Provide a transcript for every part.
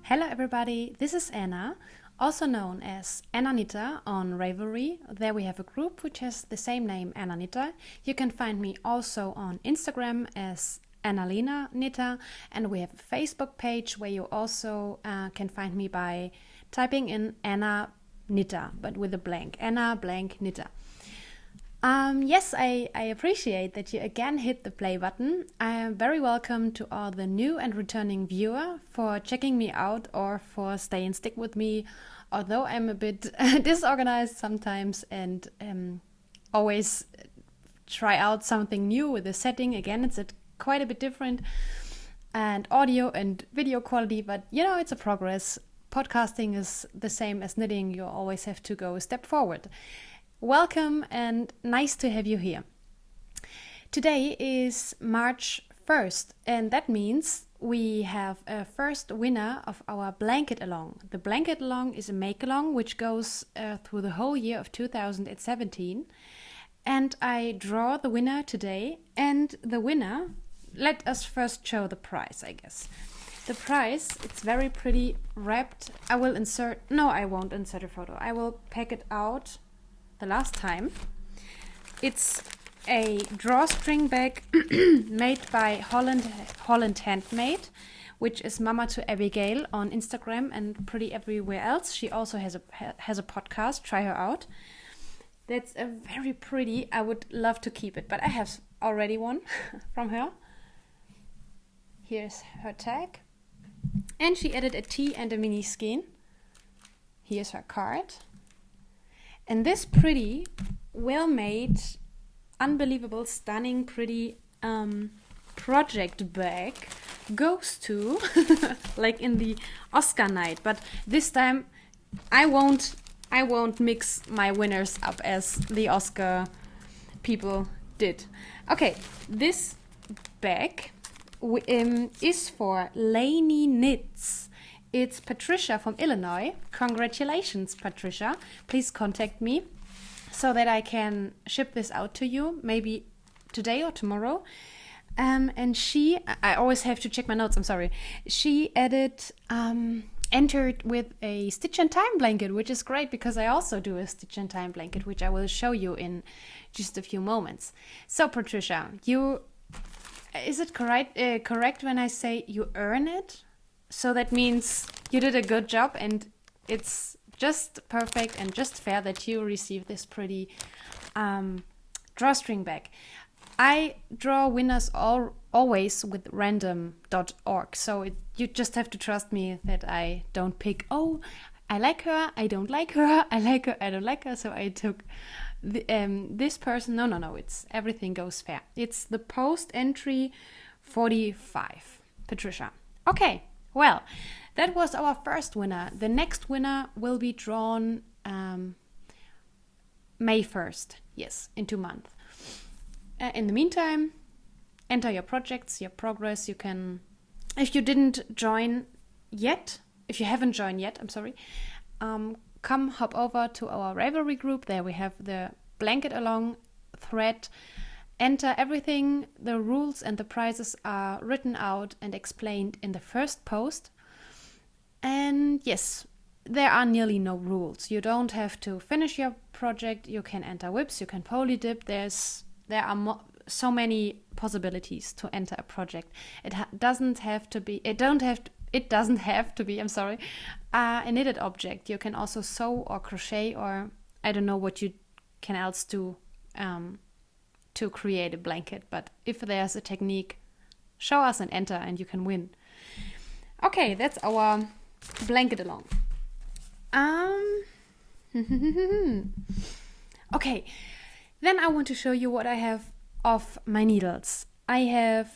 Hello everybody, this is Anna, also known as Anna Nitta on Ravelry. There we have a group which has the same name, Anna Nitta. You can find me also on Instagram as Annalena Nitta, and we have a Facebook page where you also can find me by typing in Anna Nitta, but with a blank, Anna blank Nitta. Yes, I appreciate that you again hit the play button. I am very welcome to all the new and returning viewer for checking me out or for staying stick with me, although I'm a bit disorganized sometimes and always try out something new with the setting. Again, it's quite a bit different and audio and video quality, but it's a progress. Podcasting is the same as knitting. You always have to go a step forward. Welcome and nice to have you here. Today is March 1st, and that means we have a first winner of our blanket along. The blanket along is a make along which goes through the whole year of 2017, and I draw the winner today. And the winner, let us first show the prize, I guess. The prize, it's very pretty wrapped. I won't insert a photo. I will pack it out the last time. It's a drawstring bag made by Holland Handmade, which is Mama to Abigail on Instagram and pretty everywhere else. She also has a podcast. Try her out. That's a very pretty. I would love to keep it, but I have already one from her. Here's her tag, and she added a T and a mini skein. Here's her card. And this pretty, well-made, unbelievable, stunning, pretty project bag goes to, like in the Oscar night. But this time, I won't mix my winners up as the Oscar people did. Okay, this bag is for Laney Knits. It's Patricia from Illinois. Congratulations, Patricia. Please contact me so that I can ship this out to you, maybe today or tomorrow. And I always have to check my notes, I'm sorry. She entered with a Stitch and Time blanket, which is great because I also do a Stitch and Time blanket, which I will show you in just a few moments. So, Patricia, is it correct when I say you earn it? So that means you did a good job, and it's just perfect and just fair that you receive this pretty drawstring bag. I draw winners always with random.org, so you just have to trust me that I don't pick, I like her, I don't like her, I like her, I don't like her, so I took this person. No, it's everything goes fair. It's the post entry 45, Patricia. Okay. Well, that was our first winner. The next winner will be drawn May 1st. Yes, in 2 months. In the meantime, enter your projects, your progress. You can, if you haven't joined yet, come hop over to our Ravelry group. There we have the blanket along thread. Enter everything. The rules and the prizes are written out and explained in the first post. And yes, there are nearly no rules. You don't have to finish your project. You can enter WIPs, you can poly dip. There are so many possibilities to enter a project. It doesn't have to be a knitted object. You can also sew or crochet, or I don't know what you can else do to create a blanket, but if there's a technique, show us and enter and you can win. Okay, that's our blanket along. Okay, then I want to show you what I have of my needles. I have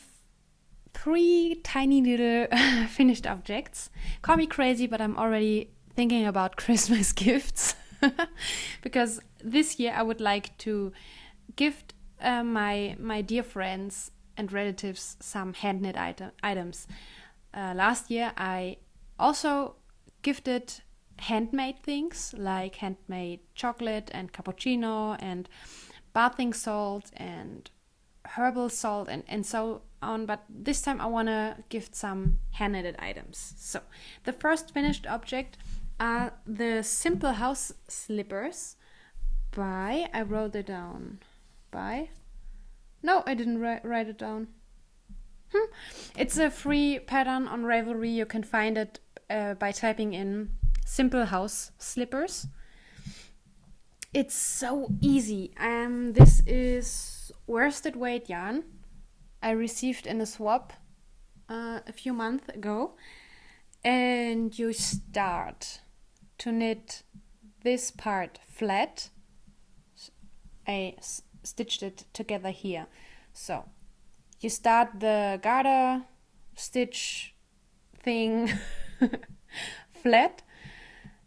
3 tiny little finished objects. Call me crazy, but I'm already thinking about Christmas gifts because this year I would like to gift my dear friends and relatives some hand knit items. Last year I also gifted handmade things like handmade chocolate and cappuccino and bathing salt and herbal salt and so on, but this time I want to gift some hand-knitted items. So the first finished object are the Simple House Slippers by, I wrote it down, by, no, I didn't write it down. It's a free pattern on Ravelry. You can find it by typing in Simple House Slippers. It's so easy. This is worsted weight yarn I received in a swap a few months ago. And you start to knit this part flat. I stitched it together here. So you start the garter stitch thing flat,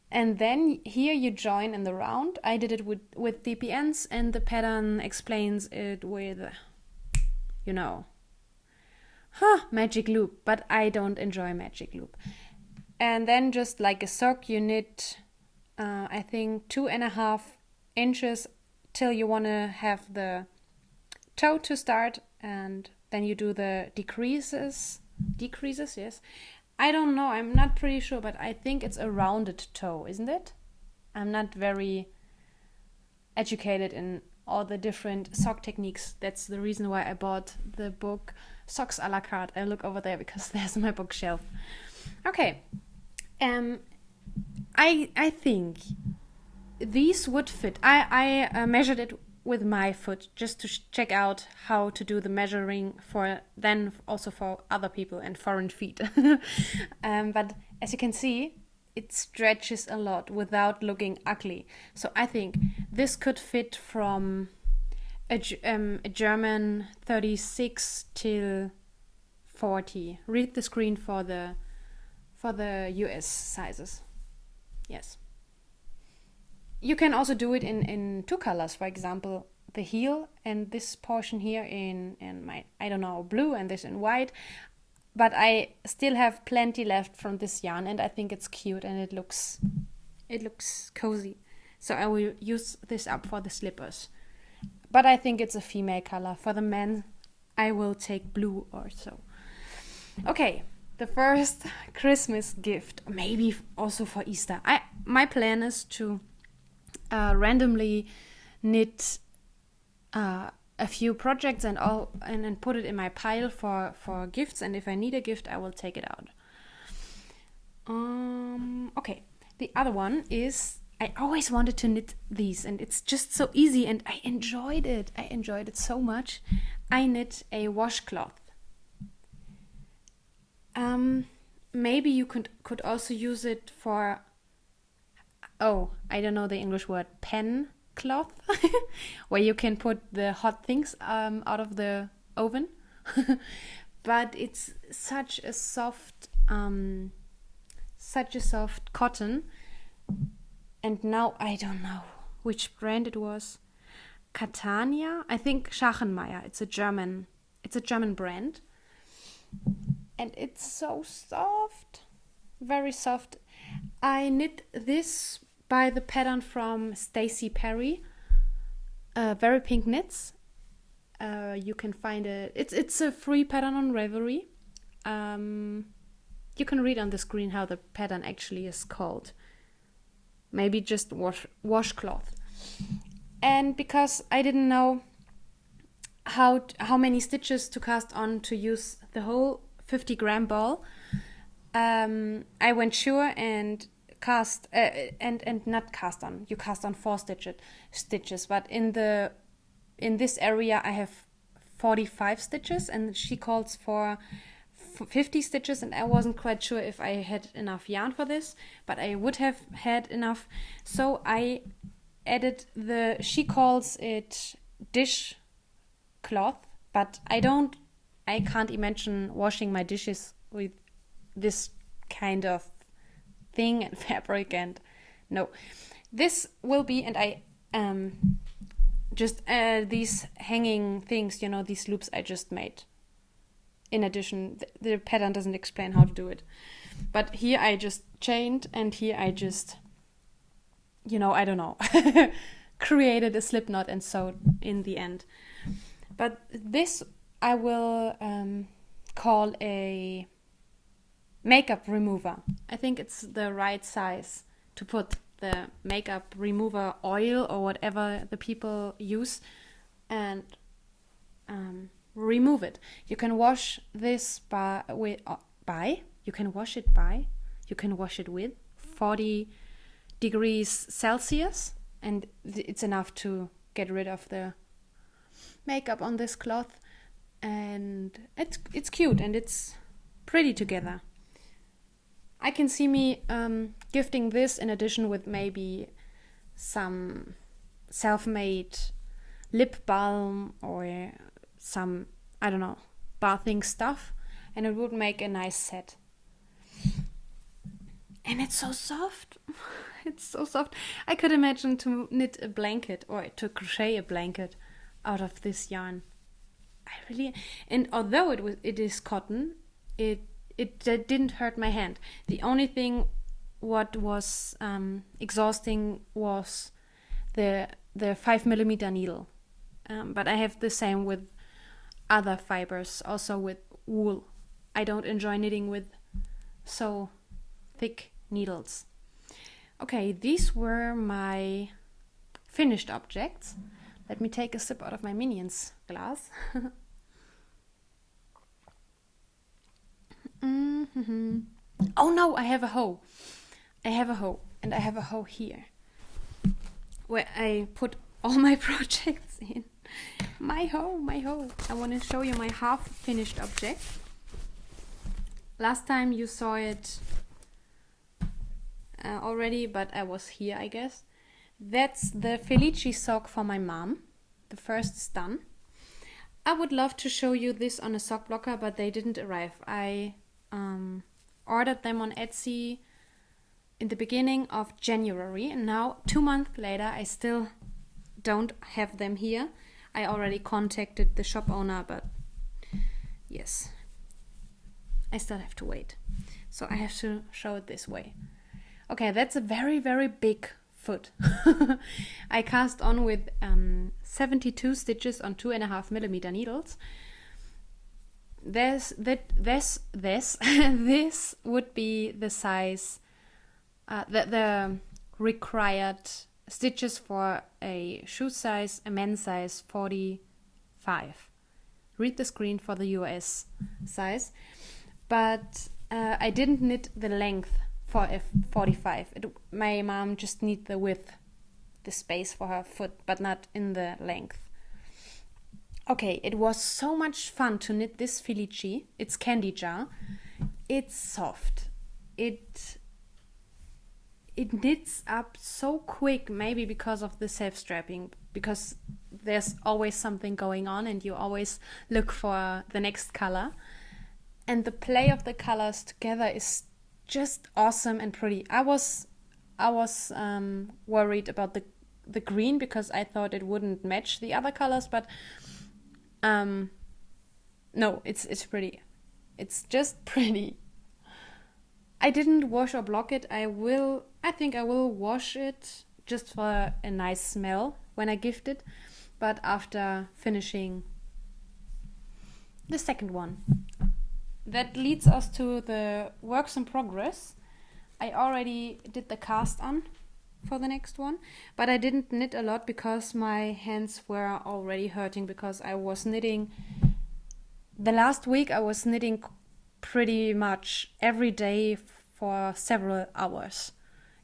and then here you join in the round. I did it with DPNs, and the pattern explains it with, magic loop, but I don't enjoy magic loop. And then just like a sock, you knit, I think 2.5 inches till you want to have the toe to start, and then you do the decreases, yes. I don't know, I'm not pretty sure, but I think it's a rounded toe, isn't it? I'm not very educated in all the different sock techniques. That's the reason why I bought the book Socks a la carte. I look over there because there's my bookshelf. Okay. I think these would fit. I measured it with my foot just to check out how to do the measuring for other people and foreign feet. But as you can see, it stretches a lot without looking ugly. So I think this could fit from a German 36 till 40. Read the screen for the US sizes. Yes. You can also do it in 2 colors. For example, the heel and this portion here in my, blue, and this in white. But I still have plenty left from this yarn, and I think it's cute and it looks cozy. So I will use this up for the slippers. But I think it's a female color. For the men, I will take blue or so. Okay, the first Christmas gift, maybe also for Easter. My plan is to randomly knit a few projects and put it in my pile for gifts, and if I need a gift I will take it out. Okay, the other one is, I always wanted to knit these, and it's just so easy, and I enjoyed it so much. I knit a washcloth. Maybe you could also use it for, I don't know the English word, pen cloth, where you can put the hot things out of the oven. But it's such a soft cotton. And now I don't know which brand it was. Catania, I think Schachenmeier. It's a German brand. And it's so soft, very soft. I knit this by the pattern from Stacey Perry, Very Pink Knits. You can find it. It's a free pattern on Ravelry. You can read on the screen how the pattern actually is called. Maybe just washcloth. And because I didn't know how many stitches to cast on to use the whole 50-gram ball, I went sure and cast and not cast on. You cast on 4 stitches, but in this area I have 45 stitches, and she calls for 50 stitches, and I wasn't quite sure if I had enough yarn for this, but I would have had enough. So I added she calls it dish cloth, but I can't imagine washing my dishes with this kind of thing and fabric, and no. This will be, and I just these hanging things, these loops I just made. In addition, the pattern doesn't explain how to do it. But here I just chained, and here I just, I don't know, created a slip knot and sewed in the end. But this I will call a makeup remover. I think it's the right size to put the makeup remover oil or whatever the people use and remove it. You can wash this you can wash it with 40 degrees Celsius, and it's enough to get rid of the makeup on this cloth. And it's cute and it's pretty together. I can see me gifting this in addition with maybe some self-made lip balm or some, I don't know, bathing stuff, and it would make a nice set. And it's so soft. It's so soft. I could imagine to knit a blanket or to crochet a blanket out of this yarn. And although it is cotton, it didn't hurt my hand. The only thing what was exhausting was the 5mm needle. But I have the same with other fibers, also with wool. I don't enjoy knitting with so thick needles. Okay, these were my finished objects. Let me take a sip out of my Minions glass. Oh no, I have a hoe. And I have a hoe here where I put all my projects in. My hoe. I want to show you my half finished object. Last time you saw it already, but I was here, I guess. That's the Felici sock for my mom. The first is done. I would love to show you this on a sock blocker, but they didn't arrive. I ordered them on Etsy in the beginning of January, and now 2 months later I still don't have them here. I already contacted the shop owner, but yes, I still have to wait. So I have to show it this way. Okay, that's a very, very big foot. I cast on with 72 stitches on 2.5mm needles. This would be the size, the required stitches for a shoe size, a men's size 45. Read the screen for the US size. But I didn't knit the length for a 45. My mom just knit the width, the space for her foot, but not in the length. Okay, it was so much fun to knit this Felici. It's candy jar. It's soft. It knits up so quick, maybe because of the self-strapping, because there's always something going on and you always look for the next color. And the play of the colors together is just awesome and pretty. I was worried about the green because I thought it wouldn't match the other colors, but no, it's pretty. It's just pretty. I didn't wash or block it. I think I will wash it just for a nice smell when I gift it, but after finishing the second one. That leads us to the works in progress. I already did the cast on for the next one, but I didn't knit a lot because my hands were already hurting because I was knitting. The last week I was knitting pretty much every day for several hours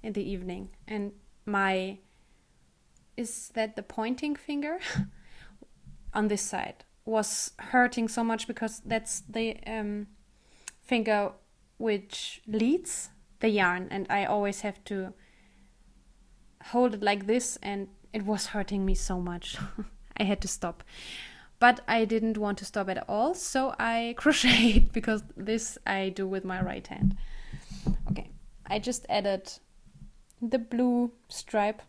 in the evening, and is that the pointing finger on this side was hurting so much because that's the finger which leads the yarn, and I always have to hold it like this, and it was hurting me so much. I had to stop, but I didn't want to stop at all, so I crocheted because this I do with my right hand. Okay, I just added the blue stripe,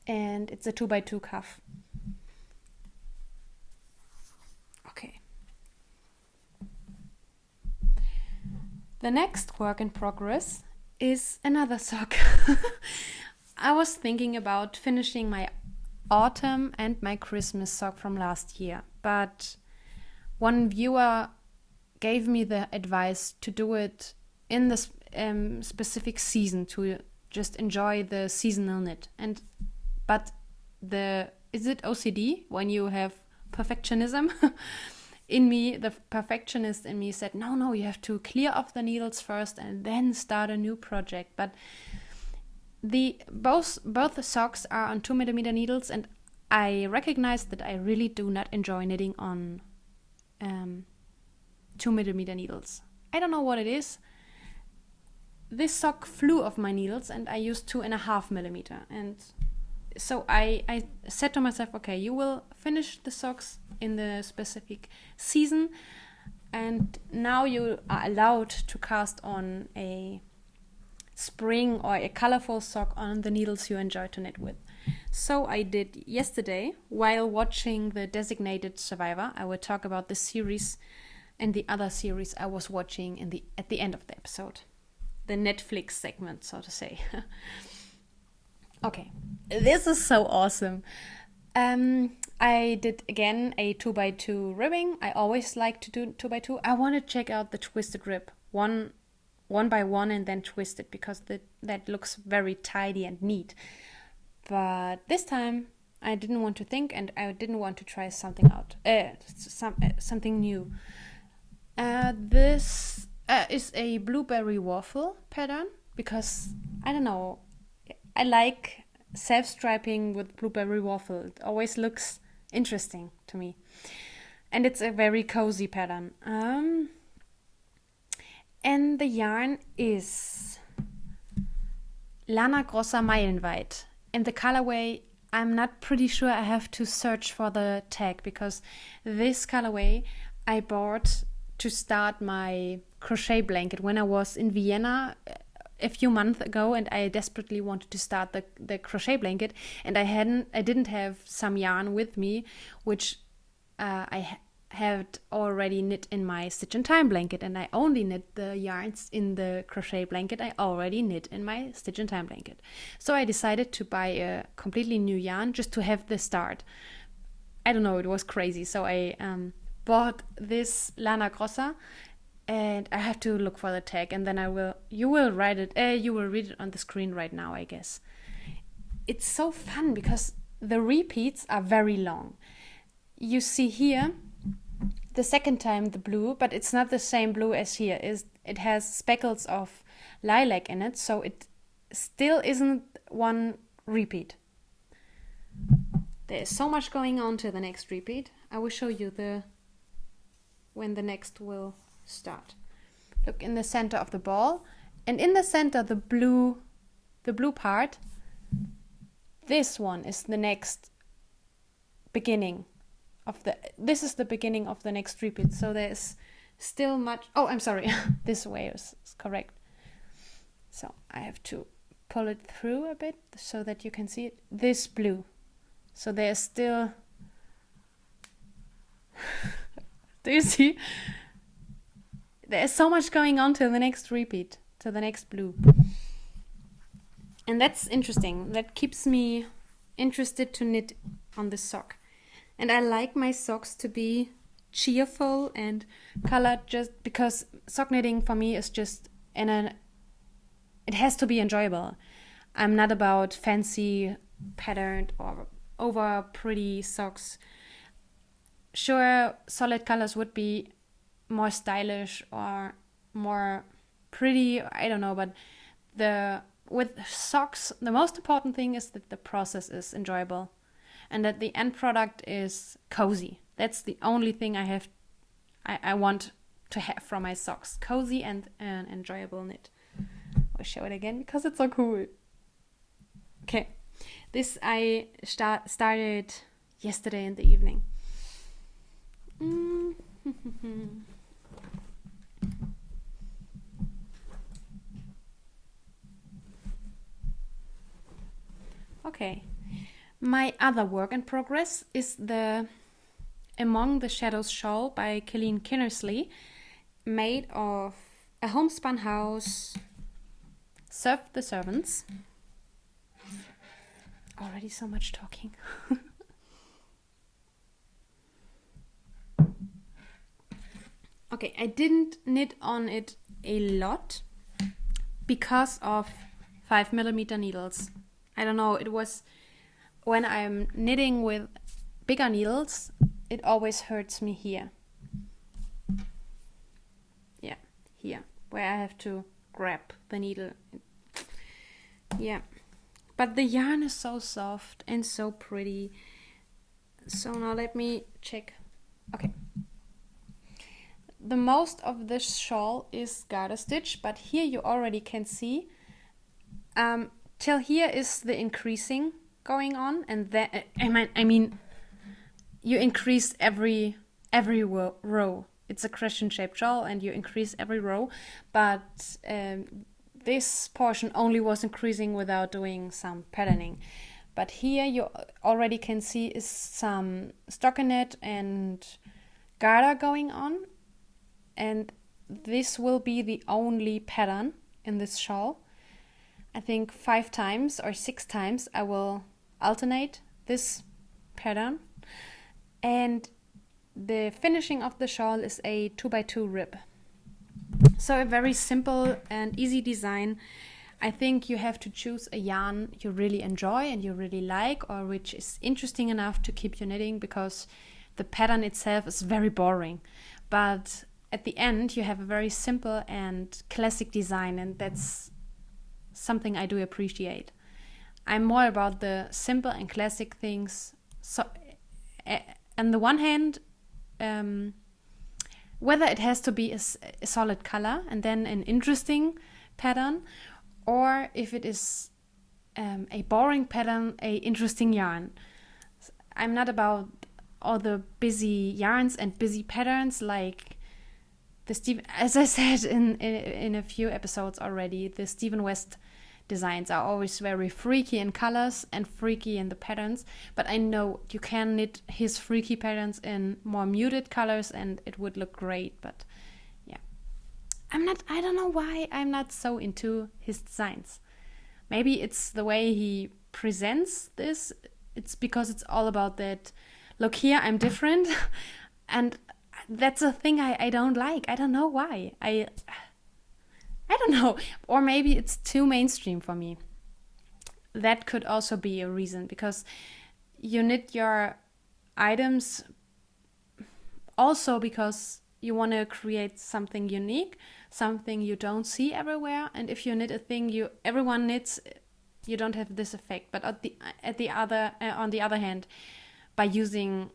and it's a 2x2 cuff. Okay. The next work in progress is another sock. I was thinking about finishing my autumn and my Christmas sock from last year, but one viewer gave me the advice to do it in this specific season, to just enjoy the seasonal knit. But is it OCD when you have perfectionism? In me, the perfectionist in me said, no, you have to clear off the needles first and then start a new project. But both the socks are on 2mm needles, and I recognize that I really do not enjoy knitting on 2mm needles. I don't know what it is. This sock flew off my needles and I used 2.5mm. And so I said to myself, okay, you will finish the socks in the specific season, and now you are allowed to cast on a spring or a colorful sock on the needles you enjoy to knit with. So I did yesterday while watching The Designated Survivor. I will talk about this series and the other series I was watching at the end of the episode. The Netflix segment, so to say. Okay, this is so awesome. I did again a 2x2 ribbing. I always like to do 2x2. I want to check out the twisted rib, one by one, and then twist it, because that looks very tidy and neat. But this time I didn't want to think, and I didn't want to try something out, something new. This is a blueberry waffle pattern, because I don't know, I like self-striping with blueberry waffle. It always looks interesting to me, and it's a very cozy pattern. And the yarn is Lana Grossa Meilenweit. And the colorway, I'm not pretty sure. I have to search for the tag, because this colorway I bought to start my crochet blanket when I was in Vienna a few months ago, and I desperately wanted to start the crochet blanket, and I didn't have some yarn with me, which I had already knit in my Stitch in Time blanket, and I only knit the yarns in the crochet blanket I already knit in my Stitch in Time blanket. So I decided to buy a completely new yarn just to have the start. I don't know, it was crazy. So I bought this Lana Grossa, and I have to look for the tag, and then you will read it on the screen right now, I guess. It's so fun because the repeats are very long. You see here the second time the blue, but it's not the same blue as here. It has speckles of lilac in it, so it still isn't one repeat. There is so much going on to the next repeat. I will show you when the next will start. Look in the center of the ball, and in the center the blue part, this one is the next beginning this is the beginning of the next repeat. So there's still much. Oh, I'm sorry. This way is correct. So I have to pull it through a bit so that you can see it. This blue. So there's still. Do you see? There's so much going on to the next repeat, to the next blue. And that's interesting. That keeps me interested to knit on this sock. And I like my socks to be cheerful and colored, just because sock knitting for me is just it has to be enjoyable. I'm not about fancy patterned or over pretty socks. Sure, solid colors would be more stylish or more pretty, I don't know, but with socks, the most important thing is that the process is enjoyable and that the end product is cozy. That's the only thing I want to have from my socks. Cozy and an enjoyable knit. I'll show it again because it's so cool. Okay, this I started yesterday in the evening. Okay, my other work in progress is the Among the Shadows shawl by Killeen Kinnersley, made of a homespun house, Serve the Servants. Already so much talking. Okay, I didn't knit on it a lot because of 5mm needles. I don't know, it was when I'm knitting with bigger needles, it always hurts me here. Yeah, here, where I have to grab the needle. Yeah, but the yarn is so soft and so pretty. So now let me check. Okay. The most of this shawl is garter stitch, but here you already can see till here is the increasing going on, and that I mean you increase every row. It's a crescent shaped shawl and you increase every row, but this portion only was increasing without doing some patterning. But here you already can see is some stockinette and garter going on, and this will be the only pattern in this shawl. I think 5 times or 6 times I will alternate this pattern, and the finishing of the shawl is a 2x2 rib. So a very simple and easy design. I think you have to choose a yarn you really enjoy and you really like, or which is interesting enough to keep you knitting, because the pattern itself is very boring. But at the end, you have a very simple and classic design, and that's something I do appreciate. I'm more about the simple and classic things. So, on the one hand, whether it has to be a solid color and then an interesting pattern, or if it is a boring pattern, a interesting yarn. I'm not about all the busy yarns and busy patterns like as I said in a few episodes already, the Stephen West designs are always very freaky in colors and freaky in the patterns, but I know you can knit his freaky patterns in more muted colors and it would look great. But yeah, I don't know why I'm not so into his designs. Maybe it's the way he presents this. It's because it's all about that, look here, I'm different. And that's a thing I don't like. I don't know why. I don't know. Or maybe it's too mainstream for me. That could also be a reason, because you knit your items also because you want to create something unique, something you don't see everywhere. And if you knit a thing everyone knits, you don't have this effect. But on the other hand, by using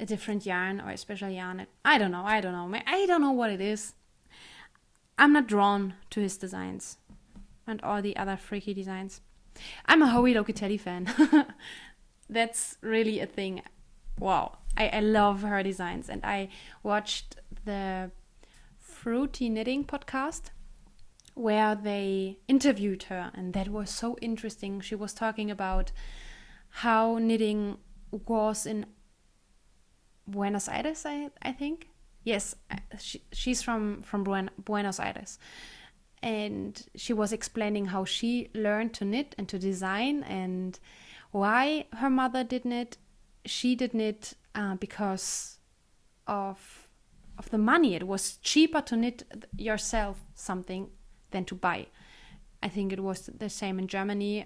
a different yarn or a special yarn, I don't know what it is. I'm not drawn to his designs and all the other freaky designs. I'm a Howie Locatelli fan. That's really a thing. Wow, I love her designs, and I watched the Fruity Knitting podcast where they interviewed her, and that was so interesting. She was talking about how knitting was in Buenos Aires, I think. Yes, she's from Buenos Aires. And she was explaining how she learned to knit and to design, and why her mother did knit. She did knit because of the money. It was cheaper to knit yourself something than to buy. I think it was the same in Germany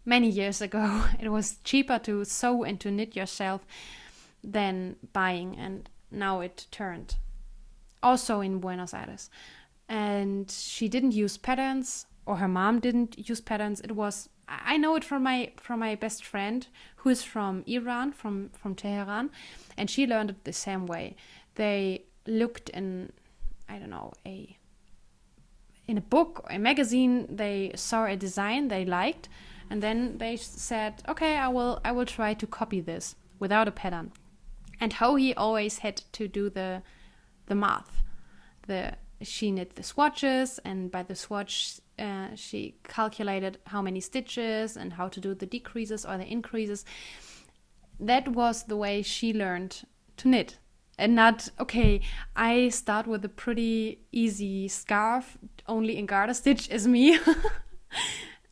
many years ago. It was cheaper to sew and to knit yourself than buying, and now it turned. Also in Buenos Aires. And she didn't use patterns, or her mom didn't use patterns. It was, I know it from my best friend who is from Iran, from Tehran, and she learned it the same way. They looked in, I don't know, in a book or a magazine, they saw a design they liked, and then they said, okay, I will try to copy this without a pattern. And how he always had to do the math. She knit the swatches, and by the swatch she calculated how many stitches and how to do the decreases or the increases. That was the way she learned to knit. And not, okay, I start with a pretty easy scarf, only in garter stitch as me.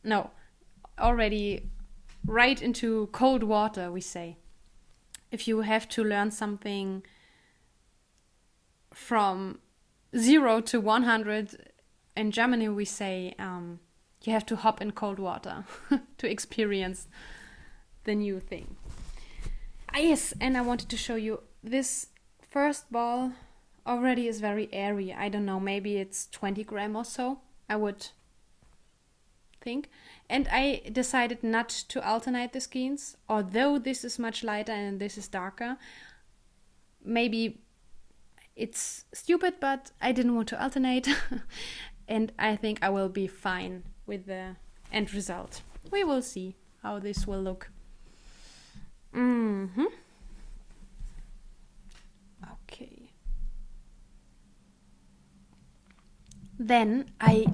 No, already right into cold water, we say. If you have to learn something from 0 to 100. In Germany we say you have to hop in cold water to experience the new thing. Yes, and I wanted to show you this first ball already is very airy. I don't know, maybe it's 20 gram or so, I would think. And I decided not to alternate the skeins, although this is much lighter and this is darker. Maybe it's stupid, but I didn't want to alternate. And I think I will be fine with the end result. We will see how this will look. Okay. Then I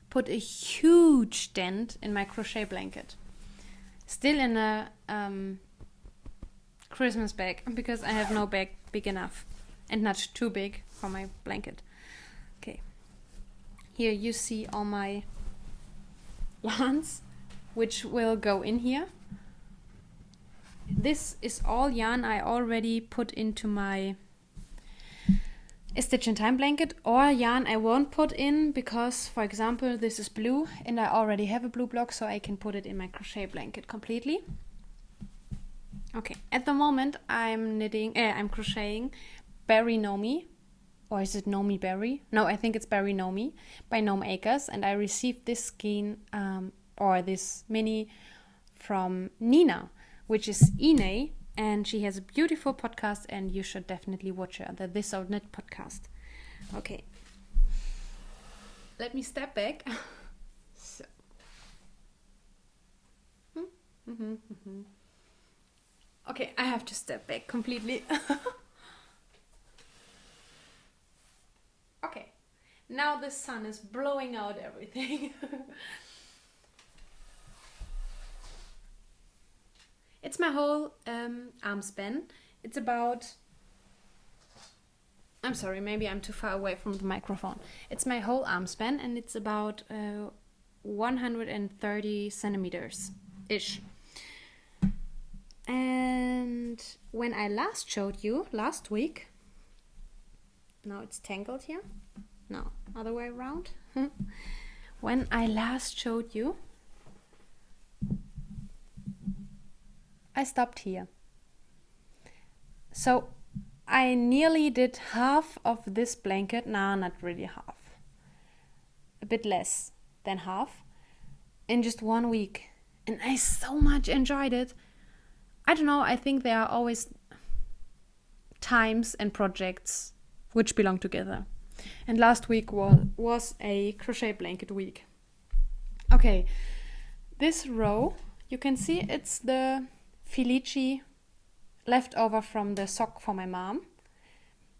put a huge dent in my crochet blanket. Still in a Christmas bag, because I have no bag big enough and not too big for my blanket. Okay. Here you see all my yarns, which will go in here. This is all yarn I already put into my Stitch in Time blanket, or yarn I won't put in because, for example, this is blue and I already have a blue block, so I can put it in my crochet blanket completely. Okay, at the moment I'm crocheting Berry Nomi, or is it Nomi Berry? No, I think it's Berry Nomi by Gnome Acres, and I received this skein or this mini from Nina, which is Ine, and she has a beautiful podcast, and you should definitely watch her, the This Old Knit podcast. Okay, let me step back. So. Okay, I have to step back completely. Okay, now the sun is blowing out everything. It's my whole arm span. It's about... I'm sorry, maybe I'm too far away from the microphone. It's my whole arm span, and it's about 130 centimeters-ish. And when I last showed you, last week... Now it's tangled here. No, other way around. When I last showed you, I stopped here. So I nearly did half of this blanket. No, not really half. A bit less than half in just 1 week. And I so much enjoyed it. I don't know, I think there are always times and projects which belong together. And last week was a crochet blanket week. Okay, this row, you can see it's the Felici leftover from the sock for my mom,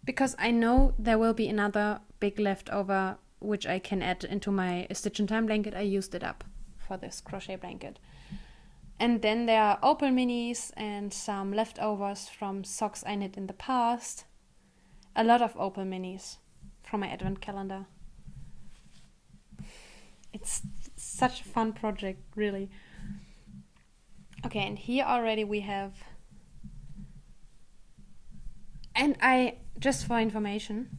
because I know there will be another big leftover which I can add into my Stitch in Time blanket. I used it up for this crochet blanket. And then there are opal minis and some leftovers from socks I knit in the past. A lot of opal minis from my advent calendar. It's such a fun project, really. Okay, and here already we have... And I, just for information,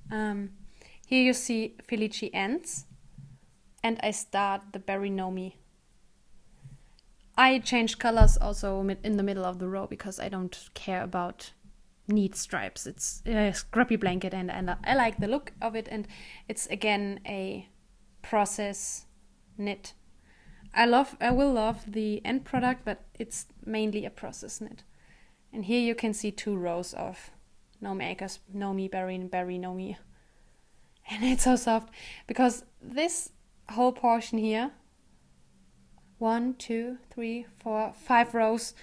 here you see Felici ends, and I start the Berry Nomi. I changed colors also in the middle of the row because I don't care about neat stripes. It's a scrappy blanket, and I like the look of it, and it's again a process knit. I will love the end product, but it's mainly a process knit. And here you can see 2 rows of Gnome Acres, Nomi, Berry, and Berry Nomi. And it's so soft because this whole portion here, 1, 2, 3, 4, 5 rows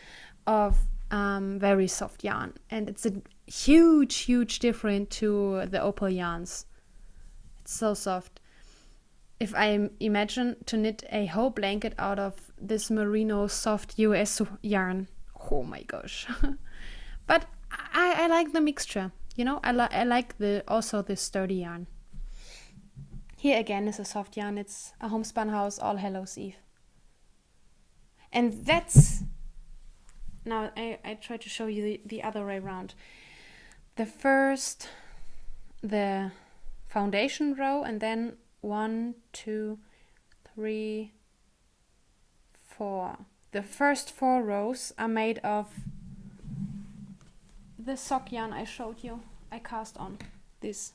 of very soft yarn, and it's a huge difference to the opal yarns. It's so soft. If I imagine to knit a whole blanket out of this merino soft US yarn, oh my gosh. But I like the mixture, you know. I like also the sturdy yarn. Here again is a soft yarn. It's a homespun house, All Hallows Eve. And that's... Now I try to show you the other way around. The first the foundation row, and then 1, 2, 3, 4. The first 4 rows are made of the sock yarn I showed you. I cast on this.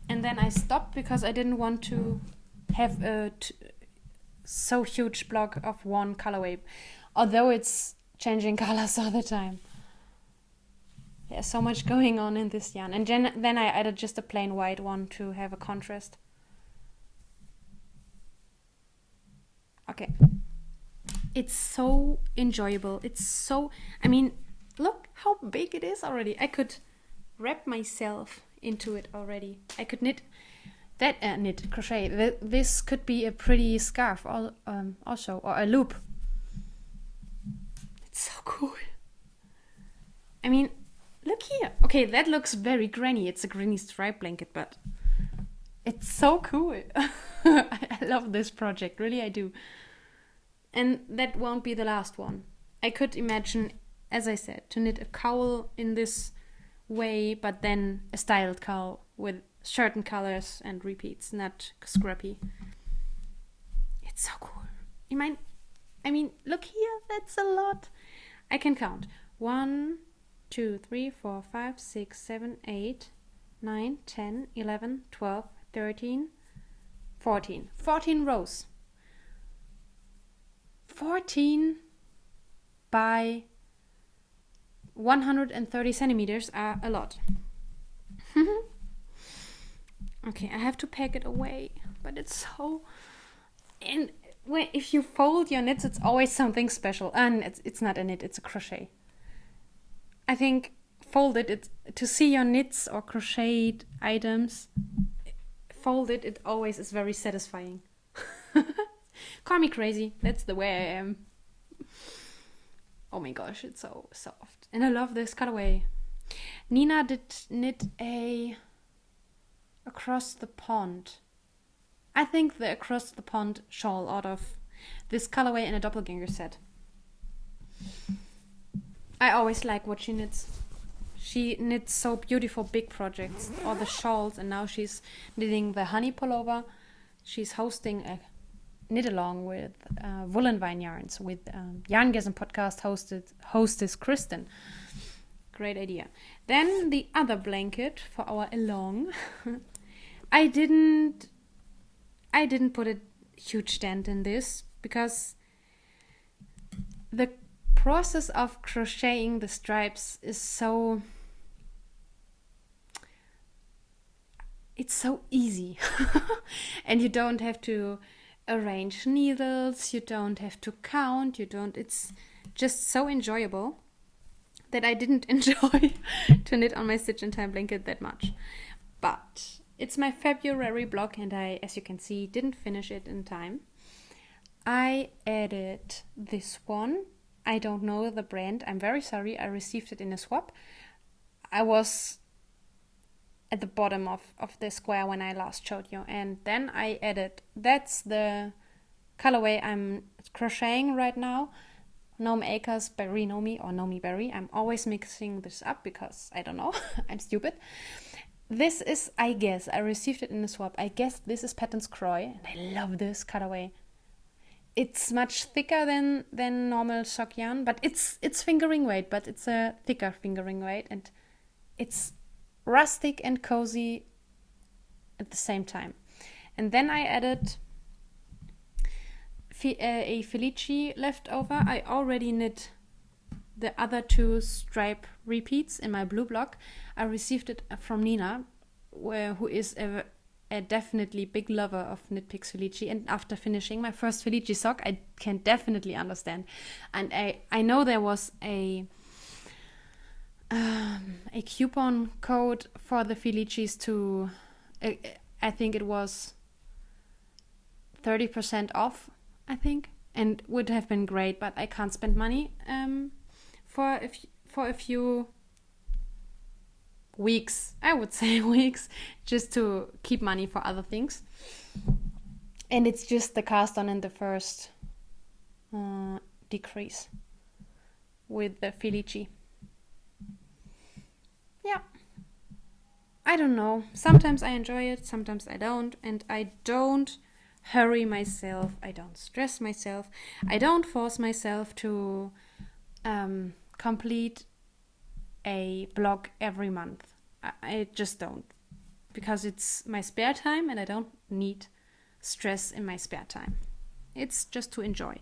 And then I stopped because I didn't want to have a so huge block of one colorway, although it's changing colors all the time. There's so much going on in this yarn. And then I added just a plain white one to have a contrast. Okay. It's so enjoyable. It's so, I mean, look how big it is already. I could wrap myself into it already. I could crochet. This could be a pretty scarf also, or a loop. It's so cool. I mean, look here. Okay, that looks very granny. It's a granny stripe blanket, but it's so cool. I love this project, really I do. And that won't be the last one. I could imagine, as I said, to knit a cowl in this way, but then a styled cowl with certain colors and repeats, not scrappy. It's so cool. I mean, look here, that's a lot. I can count. 1, 2, 3, 4, 5, 6, 7, 8, 9, 10, 11, 12, 13, 14. 14 rows. 14 by 130 centimeters are a lot. Okay, I have to pack it away, but it's so... And if you fold your knits, it's always something special. And it's not a knit, it's a crochet. I think folded, to see your knits or crocheted items, folded, it always is very satisfying. Call me crazy, that's the way I am. Oh my gosh, it's so soft. And I love this colorway. Nina did knit a across the pond. I think the across the pond shawl out of this colorway in a doppelganger set. I always like what she knits. She knits so beautiful big projects, all the shawls, and now she's knitting the honey pullover. She's hosting a knit along with Woolen Vine Yarns with Yarngasm podcast hostess Kristen. Great idea. Then the other blanket for our along. I didn't put a huge dent in this because the process of crocheting the stripes is so easy. And you don't have to arrange needles, you don't have to count, it's just so enjoyable that I didn't enjoy to knit on my stitch in time blanket that much. But it's my February block and I, as you can see, didn't finish it in time. I added this one. I don't know the brand. I'm very sorry. I received it in a swap. I was at the bottom of the square when I last showed you. And then I added, that's the colorway I'm crocheting right now. Gnome Acres Berry Nomi or Nomi Berry. I'm always mixing this up because I don't know. I'm stupid. This is, I guess, I received it in a swap. I guess this is Patton's Croy. And I love this colorway. It's much thicker than normal sock yarn, but it's fingering weight, but it's a thicker fingering weight, and it's rustic and cozy at the same time. And then I added a Felici leftover. I already knit the other 2 stripe repeats in my blue block. I received it from Nina, who is a definitely big lover of Knit Picks Felici, and after finishing my first Felici sock, I can definitely understand. And I know there was a coupon code for the Felicis to, I think it was 30% off, I think, and would have been great, but I can't spend money for a few weeks, I would say weeks, just to keep money for other things. And it's just the cast on in the first decrease with the Felici. Yeah. I don't know. Sometimes I enjoy it, sometimes I don't. And I don't hurry myself. I don't stress myself. I don't force myself to complete a blog every month. I just don't. Because it's my spare time and I don't need stress in my spare time. It's just to enjoy.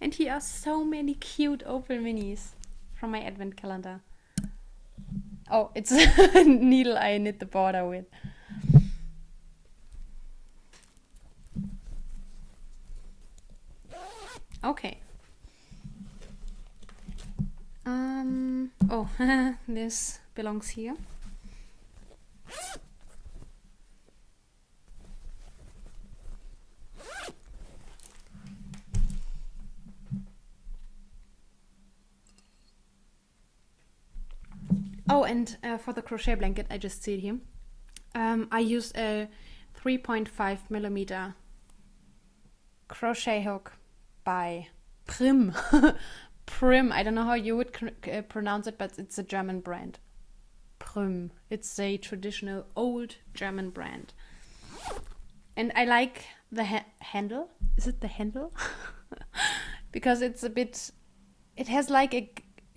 And here are so many cute opal minis from my advent calendar. Oh, it's a needle I knit the border with. Okay. Oh, this belongs here. Oh, and for the crochet blanket, I just see it here. I use a 3.5 millimeter crochet hook by Prim. Prim. I don't know how you would pronounce it, but it's a German brand. Prim. It's a traditional old German brand. And I like the handle. Is it the handle? Because it's a bit... It has like a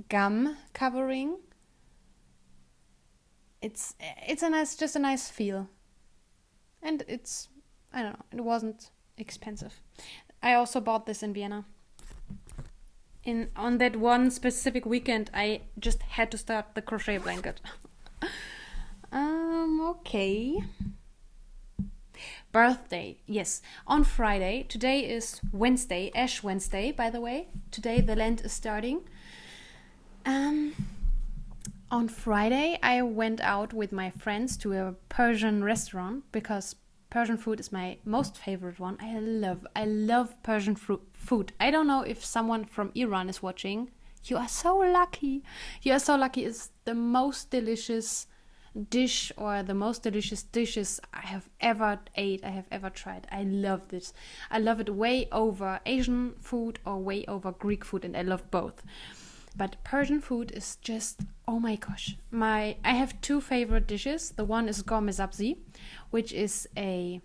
gum covering. It's a nice, just a nice feel. And it's, I don't know, it wasn't expensive. I also bought this in Vienna. On that one specific weekend, I just had to start the crochet blanket. Okay. Birthday, yes. On Friday, today is Wednesday, Ash Wednesday, by the way. Today the Lent is starting. On Friday, I went out with my friends to a Persian restaurant because Persian food is my most favorite one. I love Persian food. I don't know if someone from Iran is watching. You are so lucky. You are so lucky. It's the most delicious dish or the most delicious dishes I have ever ate, I have ever tried. I love this. I love it way over Asian food or way over Greek food, and I love both. But Persian food is just, oh my gosh. I have two favorite dishes. The one is gourmet sabzi, which is a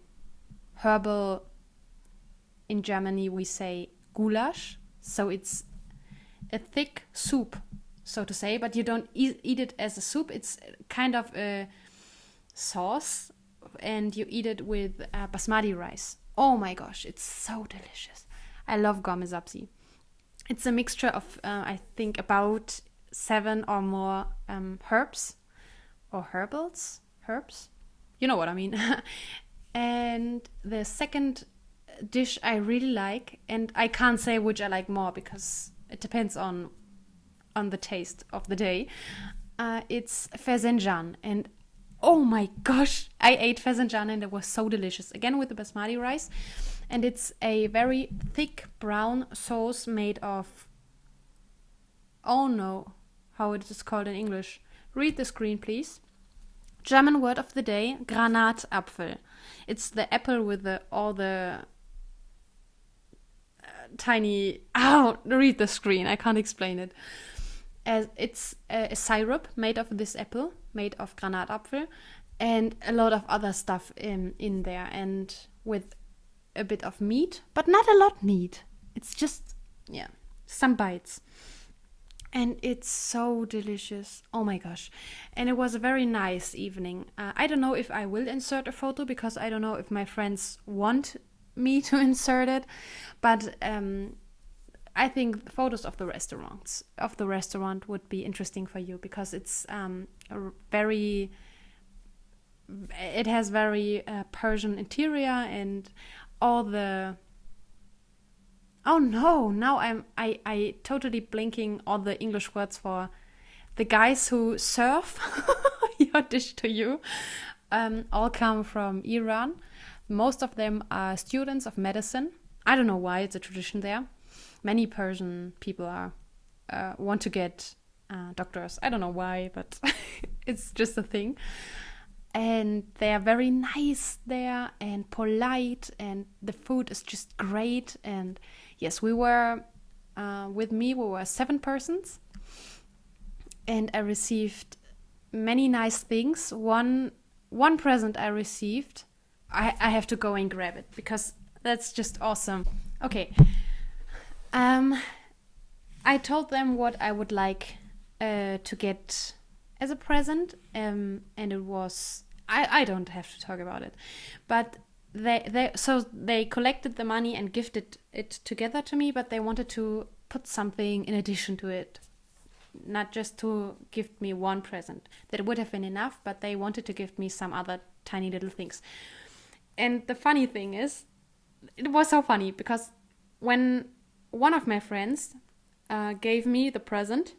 herbal, in Germany we say goulash. So it's a thick soup, so to say, but you don't eat it as a soup. It's kind of a sauce, and you eat it with basmati rice. Oh my gosh, it's so delicious. I love gourmet sabzi. It's a mixture of, I think, about 7 or more herbs or herbs. You know what I mean. And the second dish I really like, and I can't say which I like more because it depends on the taste of the day. It's fezenjan, and oh my gosh, I ate fezenjan and it was so delicious. Again with the basmati rice. And it's a very thick brown sauce made of, oh no, how it is called in English. Read the screen, please. German word of the day, Granatapfel. It's the apple with all the tiny... Oh, read the screen, I can't explain it. It's a syrup made of this apple, made of Granatapfel, and a lot of other stuff in there, and with a bit of meat, but not a lot meat. It's just, yeah, some bites. And it's so delicious. Oh my gosh. And it was a very nice evening. I don't know if I will insert a photo because I don't know if my friends want me to insert it. But I think photos of the restaurant would be interesting for you because it's it has very Persian interior and all the... Oh no, now I totally blinking all the English words for the guys who serve your dish to you. All come from Iran. Most of them are students of medicine. I don't know why, it's a tradition there. Many Persian people want to get doctors. I don't know why, but it's just a thing. And they are very nice there and polite, and the food is just great. And yes, we were 7 persons, and I received many nice things. One one present I received, I have to go and grab it because that's just awesome. Okay. I told them what I would like to get as a present, and it was I don't have to talk about it, but they collected the money and gifted it together to me, but they wanted to put something in addition to it, not just to give me one present. That would have been enough, but they wanted to give me some other tiny little things. And the funny thing is, it was so funny because when one of my friends gave me the present,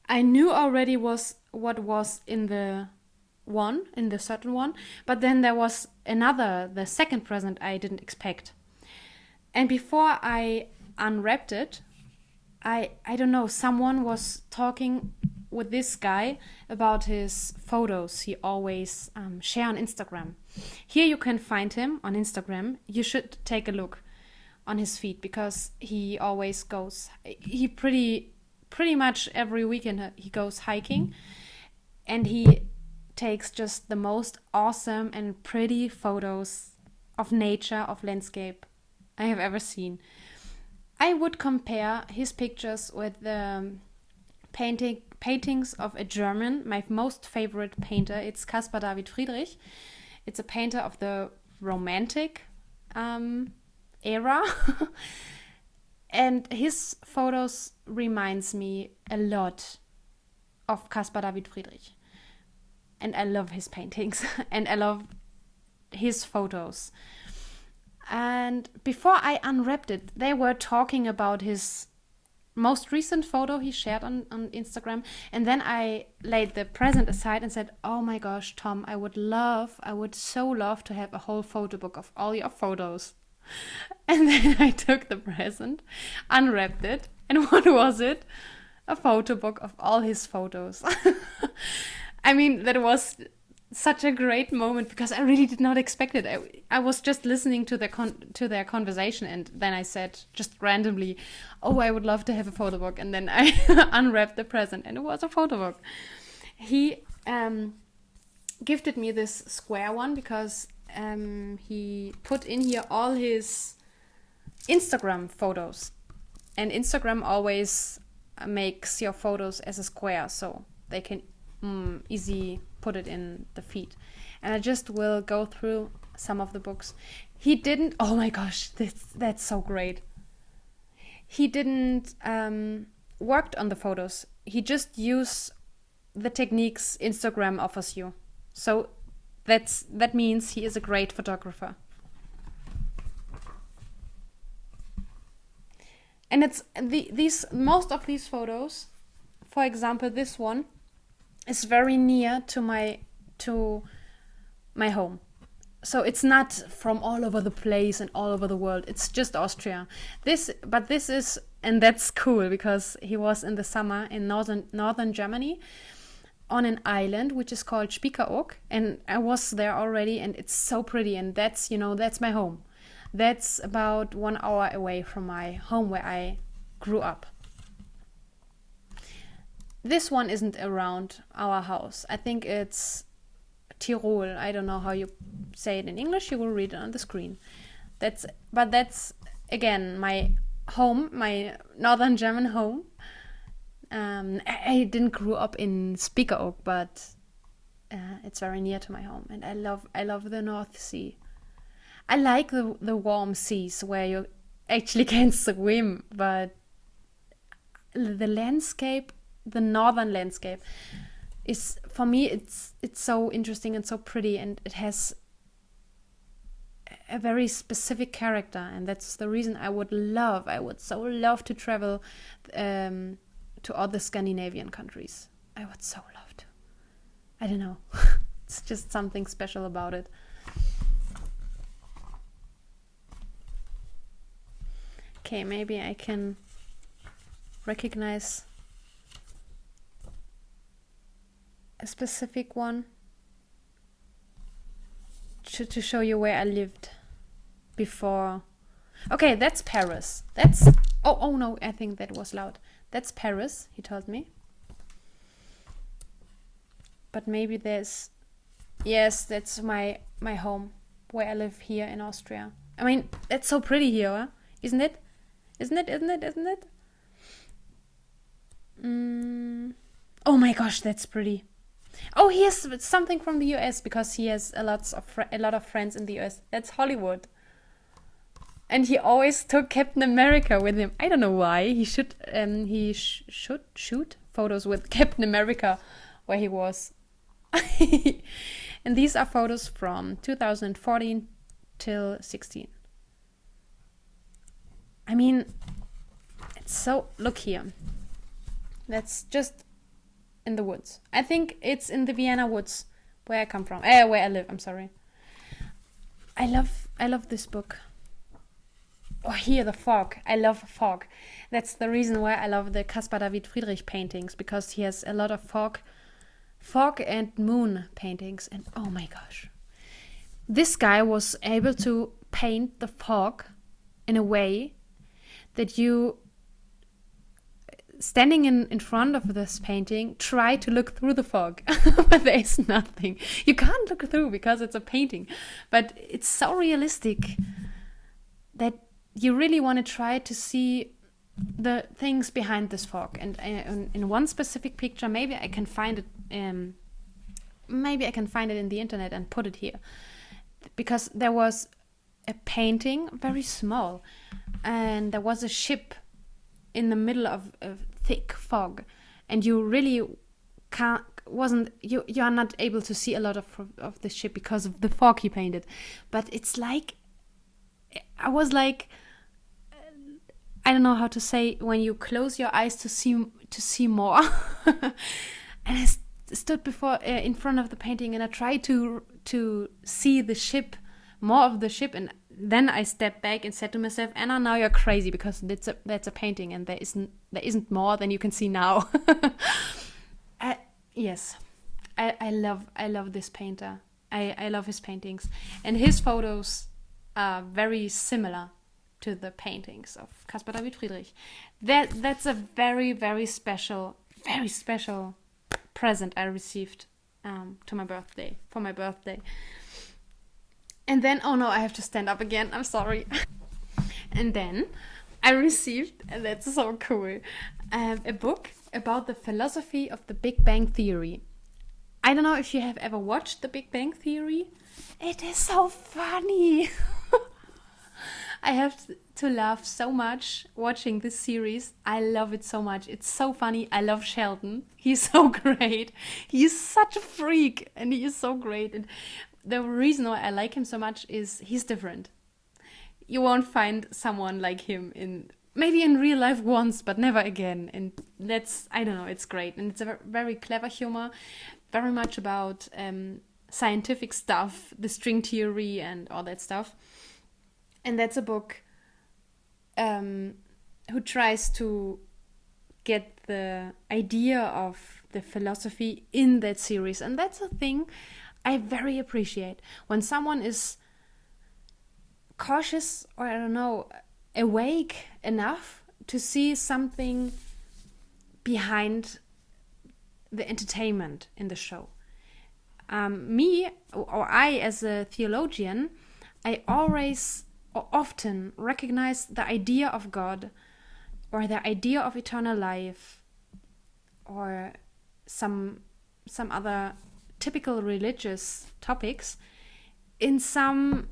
I knew already what was in the certain one, but then there was the second present I didn't expect. And before I unwrapped it, I don't know, someone was talking with this guy about his photos he always share on Instagram. Here you can find him on Instagram. You should take a look on his feed because he always goes, he pretty much every weekend he goes hiking, and he takes just the most awesome and pretty photos of nature, of landscape I have ever seen. I would compare his pictures with the paintings of a German, my most favorite painter. It's Caspar David Friedrich. It's a painter of the Romantic era. And his photos reminds me a lot of Caspar David Friedrich. And I love his paintings and I love his photos. And before I unwrapped it, they were talking about his most recent photo he shared on Instagram. And then I laid the present aside and said, oh my gosh, Tom, I would so love to have a whole photo book of all your photos. And then I took the present, unwrapped it, and what was it? A photo book of all his photos. I mean, that was such a great moment because I really did not expect it. I was just listening to their conversation, and then I said just randomly, oh, I would love to have a photo book. And then I unwrapped the present, and it was a photo book. He gifted me this square one because he put in here all his Instagram photos, and Instagram always makes your photos as a square so they can easy put it in the feed. And I just will go through some of the books. He didn't, oh my gosh, that's so great. He didn't worked on the photos. He just used the techniques Instagram offers you. So that means he is a great photographer. And it's these most of these photos, for example, this one is very near to my home. So it's not from all over the place and all over the world. It's just Austria. But this is, and that's cool because he was in the summer in northern Germany on an island which is called Spiekeroog, and I was there already, and it's so pretty, and that's my home. That's about 1 hour away from my home where I grew up. This one isn't around our house. I think it's Tirol. I don't know how you say it in English. You will read it on the screen. That's again my home, my northern German home. I didn't grow up in Spiekeroog, but it's very near to my home, and I love the North Sea. I like the warm seas where you actually can swim, but the landscape, the northern landscape, is, for me, it's so interesting and so pretty, and it has a very specific character, and that's the reason I would so love to travel to other Scandinavian countries. I would so love to. I don't know. It's just something special about it. Okay, maybe I can recognize a specific one to show you where I lived before. Okay, that's Paris. Oh no, I think that was loud. That's Paris, he told me. But maybe there's Yes, that's my home, where I live here in Austria. I mean, it's so pretty here, huh? Isn't it? Isn't it? Isn't it? Isn't it? Mm. Oh my gosh, that's pretty. Oh, he has something from the US because he has a lot of friends in the US. That's Hollywood. And he always took Captain America with him. I don't know why. Should shoot photos with Captain America where he was. And these are photos from 2014 till 16. I mean, it's so, look here. That's just in the woods. I think it's in the Vienna woods where I come from. Where I live, I'm sorry. I love this book. Oh, here, the fog. I love fog. That's the reason why I love the Caspar David Friedrich paintings, because he has a lot of fog and moon paintings. And oh my gosh. This guy was able to paint the fog in a way that you, standing in front of this painting, try to look through the fog, but there is nothing. You can't look through because it's a painting. But it's so realistic that you really want to try to see the things behind this fog. And in one specific picture, maybe I can find it. Maybe I can find it in the internet and put it here, because there was a painting, very small, and there was a ship in the middle of a thick fog, and you really you are not able to see a lot of the ship because of the fog he painted. But it's like, I was like, I don't know how to say, when you close your eyes to see more. And I stood in front of the painting, and I tried to see the ship, more of the ship, and then I stepped back and said to myself, Anna, now you're crazy, because that's a painting and there isn't more than you can see now. Yes, I love this painter. I love his paintings, and his photos are very similar to the paintings of Caspar David Friedrich. That's a very, very special present I received for my birthday. And then, oh no, I have to stand up again. I'm sorry. And then I received, and that's so cool, a book about the philosophy of the Big Bang Theory. I don't know if you have ever watched the Big Bang Theory. It is so funny. I have to laugh so much watching this series. I love it so much. It's so funny. I love Sheldon. He's so great. He's such a freak, and he is so great. And the reason why I like him so much is he's different. You won't find someone like him maybe in real life once, but never again. And that's, I don't know, it's great. And it's a very clever humor, very much about scientific stuff, the string theory and all that stuff. And that's a book who tries to get the idea of the philosophy in that series. And that's a thing I very appreciate. When someone is cautious, or I don't know, awake enough to see something behind the entertainment in the show. I as a theologian, I always or often recognize the idea of God, or the idea of eternal life, or some other typical religious topics in some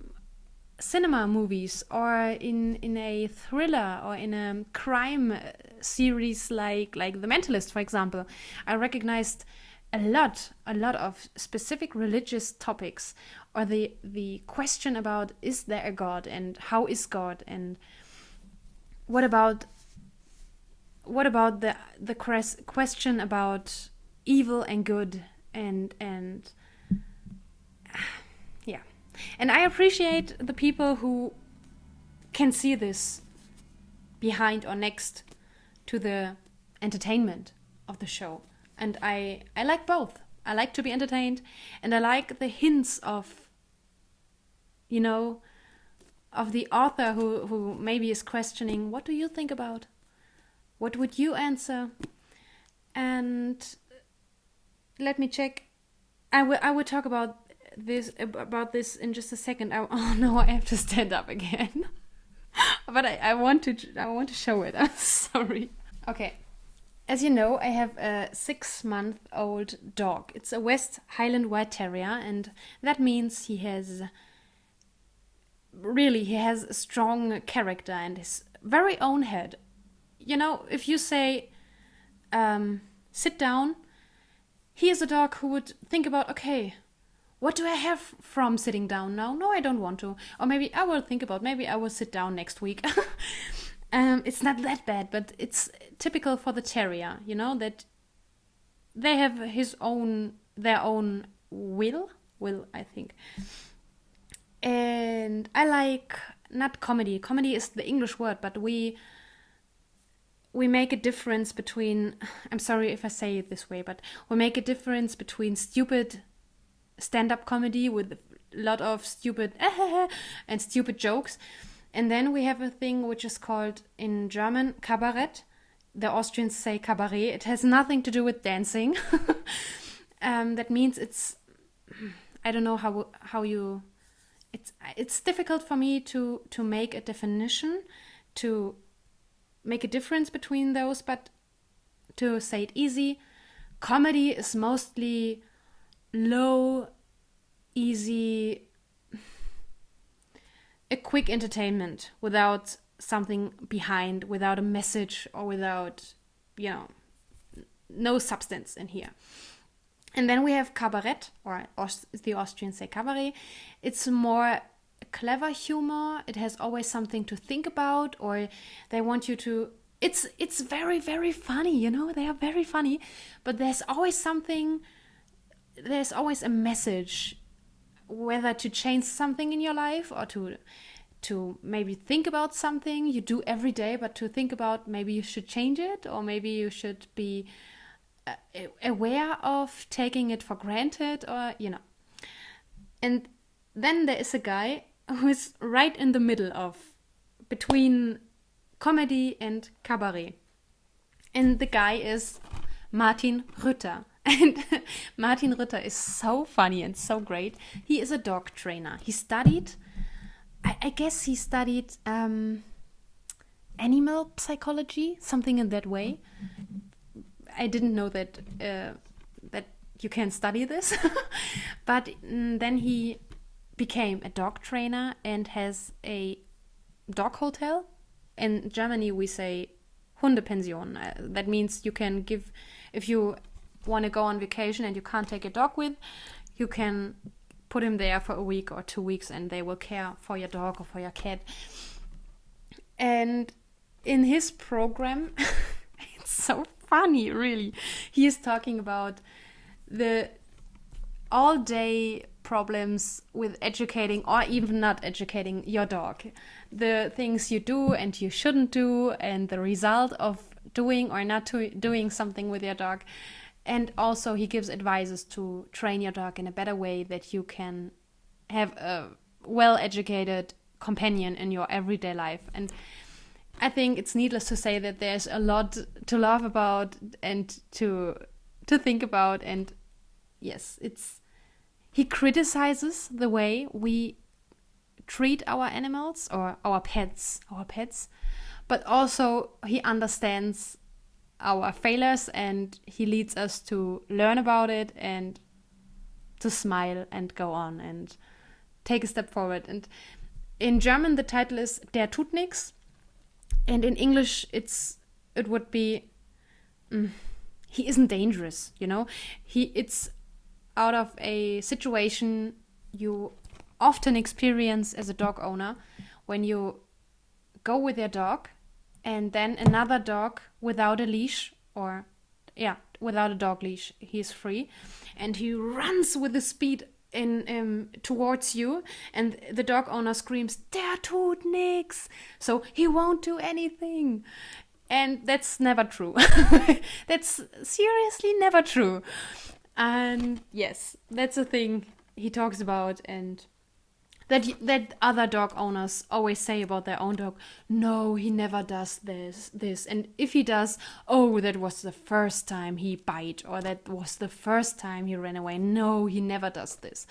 cinema movies, or in a thriller, or in a crime series like The Mentalist, for example. I recognized a lot of specific religious topics, or the question about, is there a God, and how is God, and what about the question about evil and good, and yeah. And I appreciate the people who can see this behind or next to the entertainment of the show. And I like both. I like to be entertained, and I like the hints of, of the author who maybe is questioning, what do you think about? What would you answer? And let me check. I will talk about about this in just a second. Oh no, I have to stand up again. But I want to show it. I'm sorry. Okay. As you know, I have a 6-month-old dog. It's a West Highland White Terrier, and that means he has a strong character and his very own head. You know, if you say, sit down, he is a dog who would think about, okay, what do I have from sitting down now? No, I don't want to. Or maybe I will think about, maybe I will sit down next week. It's not that bad, but it's typical for the terrier, you know, that they have their own will, I think. And I like, not comedy. Comedy is the English word, but we make a difference between, I'm sorry if I say it this way, but we make a difference between stupid stand-up comedy with a lot of stupid and stupid jokes. And then we have a thing which is called in German cabaret. The Austrians say cabaret. It has nothing to do with dancing. That means it's, I don't know how you, it's difficult for me to make a definition, to make a difference between those, but to say it easy, comedy is mostly low, easy, a quick entertainment without something behind, without a message, or without, no substance in here. And then we have cabaret, or the Austrians say cabaret. It's more clever humor. It has always something to think about, or they want you to... It's very, very funny, you know? They are very funny, but there's always a message, whether to change something in your life or to maybe think about something you do every day, but to think about maybe you should change it, or maybe you should be aware of taking it for granted, or And then there is a guy who is right in the middle between comedy and cabaret, and the guy is Martin Rütter. And Martin Rütter is so funny and so great. He is a dog trainer. He studied, I guess he studied animal psychology, something in that way. I didn't know that you can study this. But then he became a dog trainer and has a dog hotel. In Germany, we say Hundepension. That means you can give, if you want to go on vacation and you can't take a dog with, you can put him there for a week or 2 weeks and they will care for your dog or for your cat. And in his program, it's so funny, really. He is talking about the all-day problems with educating or even not educating your dog. The things you do and you shouldn't do, and the result of doing or not doing something with your dog. And also he gives advices to train your dog in a better way, that you can have a well-educated companion in your everyday life. And I think it's needless to say that there's a lot to laugh about and to think about. And yes, he criticizes the way we treat our animals or our pets, but also he understands our failures, and he leads us to learn about it and to smile and go on and take a step forward. And in German the title is Der tut nix, and in English it would be he isn't dangerous, it's out of a situation you often experience as a dog owner, when you go with your dog and then another dog without a leash, without a dog leash, he's free, and he runs with the speed towards you, and the dog owner screams, "Der tut nix," so he won't do anything. And that's never true. That's seriously never true. And yes, that's a thing he talks about, and that other dog owners always say about their own dog. No, he never does this. And if he does, oh, that was the first time he bite, or that was the first time he ran away. No, he never does this.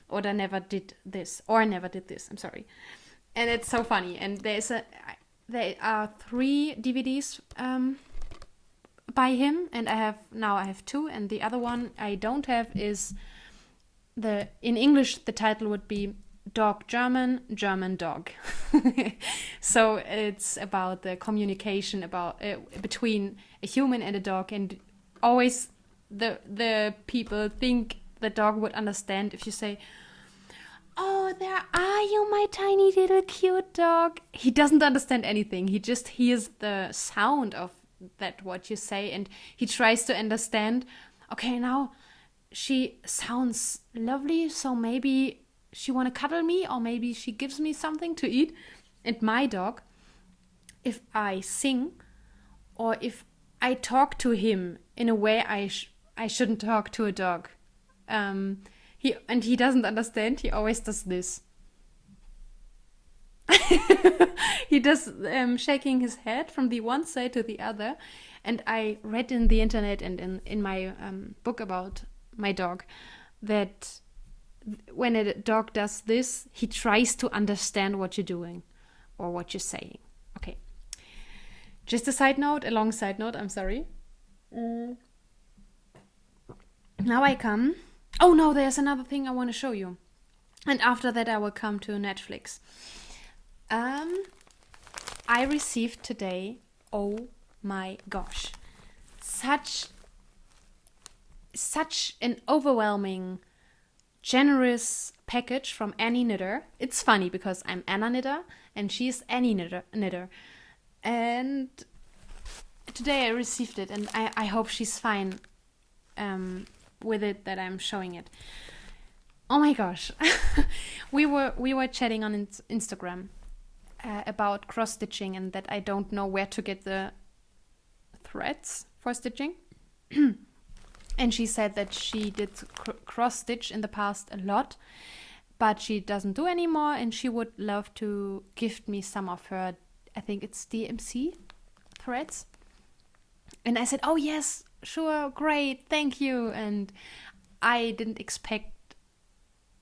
or never did this, I'm sorry. And it's so funny. And there are 3 DVDs by him, and I have 2, and the other one I don't have is in English the title would be Dog German, German Dog. So it's about the communication about between a human and a dog, and always the people think the dog would understand if you say, "Oh, there are you, my tiny little cute dog." He doesn't understand anything. He just hears the sound of that what you say, and he tries to understand. Okay, now she sounds lovely, so maybe she want to cuddle me, or maybe she gives me something to eat. And my dog, if I sing or if I talk to him in a way I shouldn't talk to a dog, he doesn't understand. He always does this. He does shaking his head from the one side to the other. And I read in the internet and in my book about my dog that when a dog does this, he tries to understand what you're doing or what you're saying. Okay. Just a long side note, I'm sorry. Now I come. Oh no, there's another thing I want to show you. And after that I will come to Netflix. I received today, oh my gosh, such an overwhelming, generous package from Annie Knitter. It's funny because I'm Anna Knitter and she's Annie Knitter. And today I received it, and I hope she's fine with it that I'm showing it. Oh my gosh. we were chatting on Instagram about cross stitching, and that I don't know where to get the threads for stitching. And she said that she did cross stitch in the past a lot, but she doesn't do anymore, and she would love to gift me some of her, I think it's DMC threads. And I said, oh yes, sure, great, thank you. And I didn't expect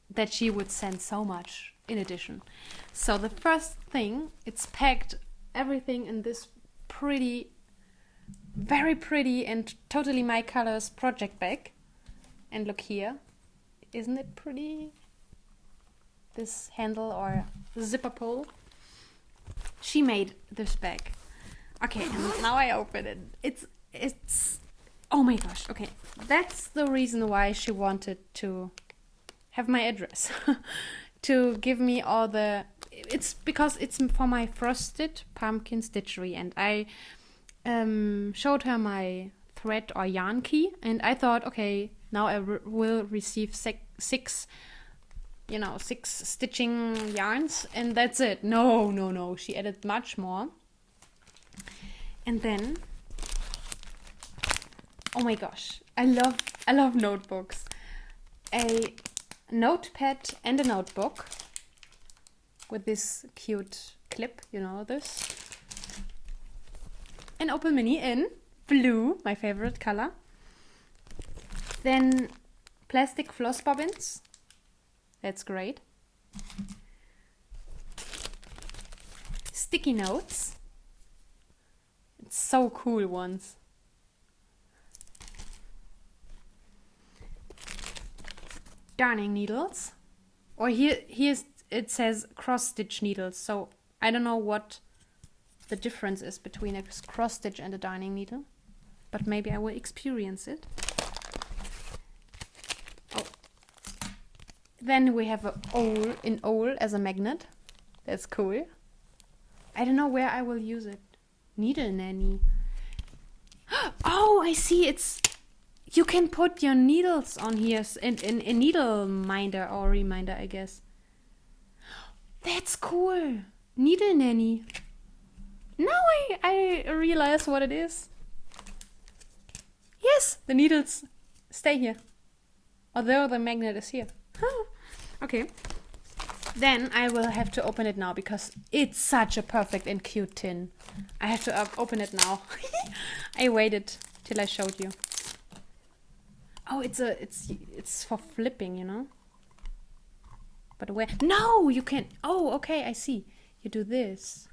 that she would send so much in addition. So the first thing, it's packed everything in this pretty, very pretty and totally my colors project bag. And look here, isn't it pretty? This handle or zipper pull. She made this bag. Okay, and now I open it. It's oh my gosh. Okay, that's the reason why she wanted to have my address. To give me all the... It's because it's for my frosted pumpkin stitchery, and I showed her my thread or yarn key, and I thought, okay, now I will receive six stitching yarns, and that's it. No, she added much more. And then, oh my gosh, I love notebooks. A notepad and a notebook with this cute clip, you know this. An Opal Mini in blue, my favorite color. Then plastic floss bobbins. That's great. Sticky notes. It's so cool ones. Darning needles. Or here's it says cross stitch needles. So I don't know what the difference is between a cross stitch and a darning needle, but maybe I will experience it. Oh. Then we have an owl as a magnet. That's cool. I don't know where I will use it. Needle nanny. Oh, I see. You can put your needles on here in a needle minder or reminder, I guess. That's cool. Needle nanny. Now I realize what it is. Yes, the needles stay here. Although the magnet is here. Okay. Then I will have to open it now because it's such a perfect and cute tin. I have to open it now. I waited till I showed you. Oh, it's for flipping, you know. But where? No, you can't. Oh, okay, I see. You do this.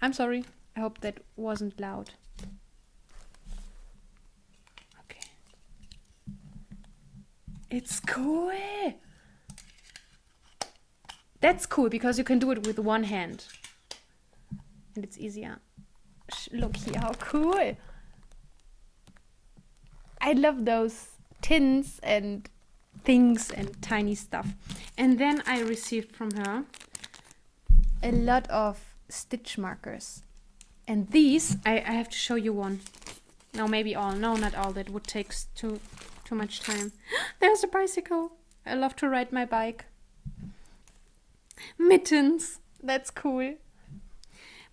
I'm sorry. I hope that wasn't loud. Okay. It's cool. That's cool because you can do it with one hand. And it's easier. Look here, how cool. I love those tins and things and tiny stuff. And then I received from her a lot of stitch markers. And these, I have to show you one. No, maybe all. No, not all. That would take too much time. There's a bicycle. I love to ride my bike. Mittens. That's cool.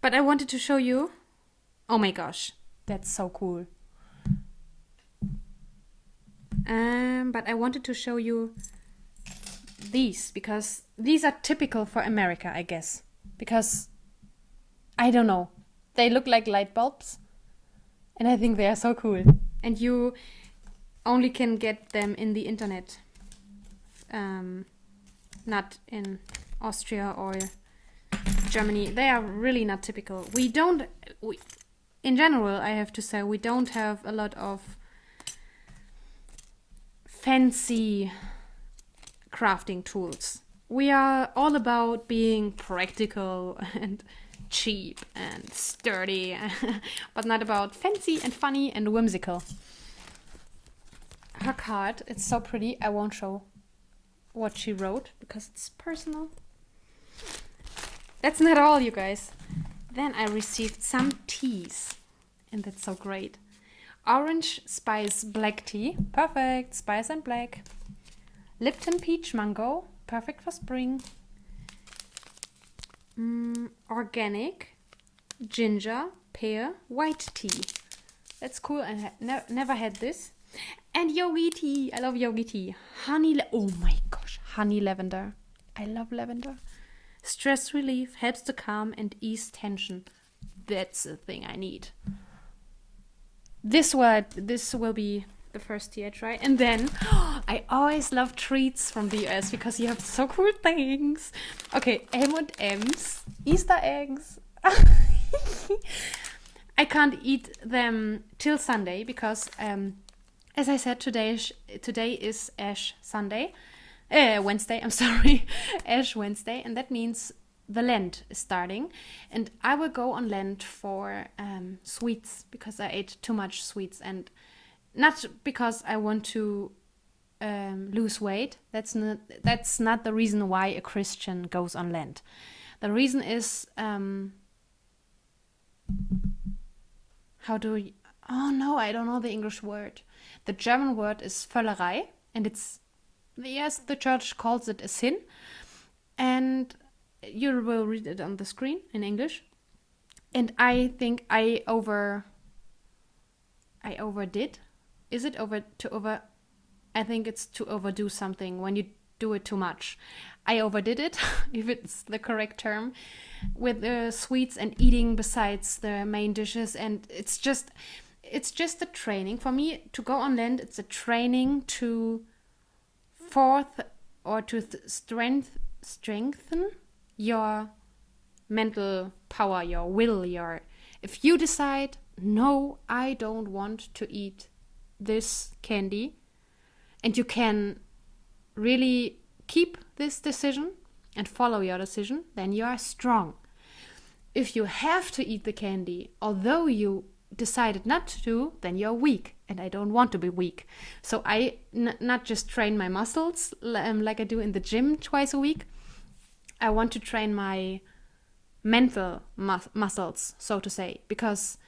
But I wanted to show you. Oh my gosh. That's so cool. But I wanted to show you these because these are typical for America, I guess. Because, I don't know, they look like light bulbs. And I think they are so cool. And you only can get them in the internet. Not in Austria or Germany. They are really not typical. In general, I have to say, we don't have a lot of fancy crafting tools. We are all about being practical and cheap and sturdy, but not about fancy and funny and whimsical. Her card, it's so pretty. I won't show what she wrote because it's personal. That's not all, you guys. Then I received some teas, and that's so great. Orange spice black tea, perfect, spice and black. Lipton peach mango, perfect for spring. Organic ginger pear white tea. That's cool. I never had this. And yogi tea. I love yogi tea. Oh my gosh, honey lavender. I love lavender. Stress relief, helps to calm and ease tension. That's the thing I need. This will be the first tea I try. And then, I always love treats from the US because you have so cool things. Okay, M&M's, Easter eggs. I can't eat them till Sunday because, as I said, today is Ash Sunday. Wednesday, I'm sorry. Ash Wednesday. And that means the Lent is starting. And I will go on Lent for sweets because I ate too much sweets. And not because I want to lose weight. That's not the reason why a Christian goes on Lent. The reason is... oh no, I don't know the English word. The German word is Völlerei. And it's... Yes, the church calls it a sin. And you will read it on the screen in English. And I think I overdid. Is it over? I think it's to overdo something when you do it too much. I overdid it, if it's the correct term, with the sweets and eating besides the main dishes. And it's just a training. For me, to go on Lent, it's a training to strengthen your mental power, your will, if you decide, no, I don't want to eat this candy, and you can really keep this decision and follow your decision, then you are strong. If you have to eat the candy, although you decided not to, then you're weak, and I don't want to be weak. So I not just train my muscles like I do in the gym twice a week. I want to train my mental muscles, so to say, because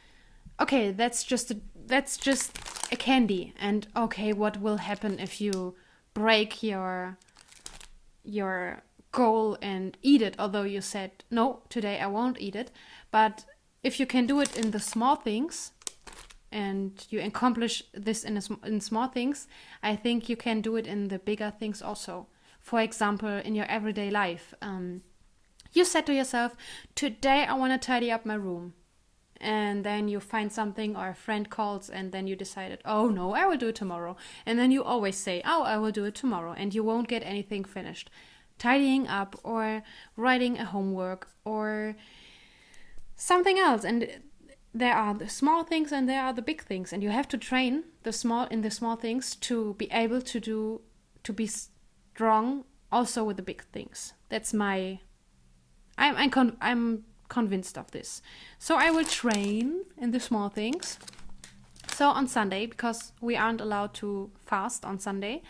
okay, that's just a candy, and okay, what will happen if you break your goal and eat it, although you said no, today I won't eat it. But if you can do it in the small things and you accomplish this in small things, I think you can do it in the bigger things also. For example, in your everyday life, you said to yourself, today I want to tidy up my room. and then you find something or a friend calls and then you decided, oh no, I will do it tomorrow. And then you always say, oh, I will do it tomorrow, and you won't get anything finished. Tidying up or writing a homework or something else. And there are the small things and there are the big things, and you have to train the small things to be able to be strong also with the big things. That's my I'm convinced of this. So I will train in the small things. So on Sunday, because we aren't allowed to fast on Sunday,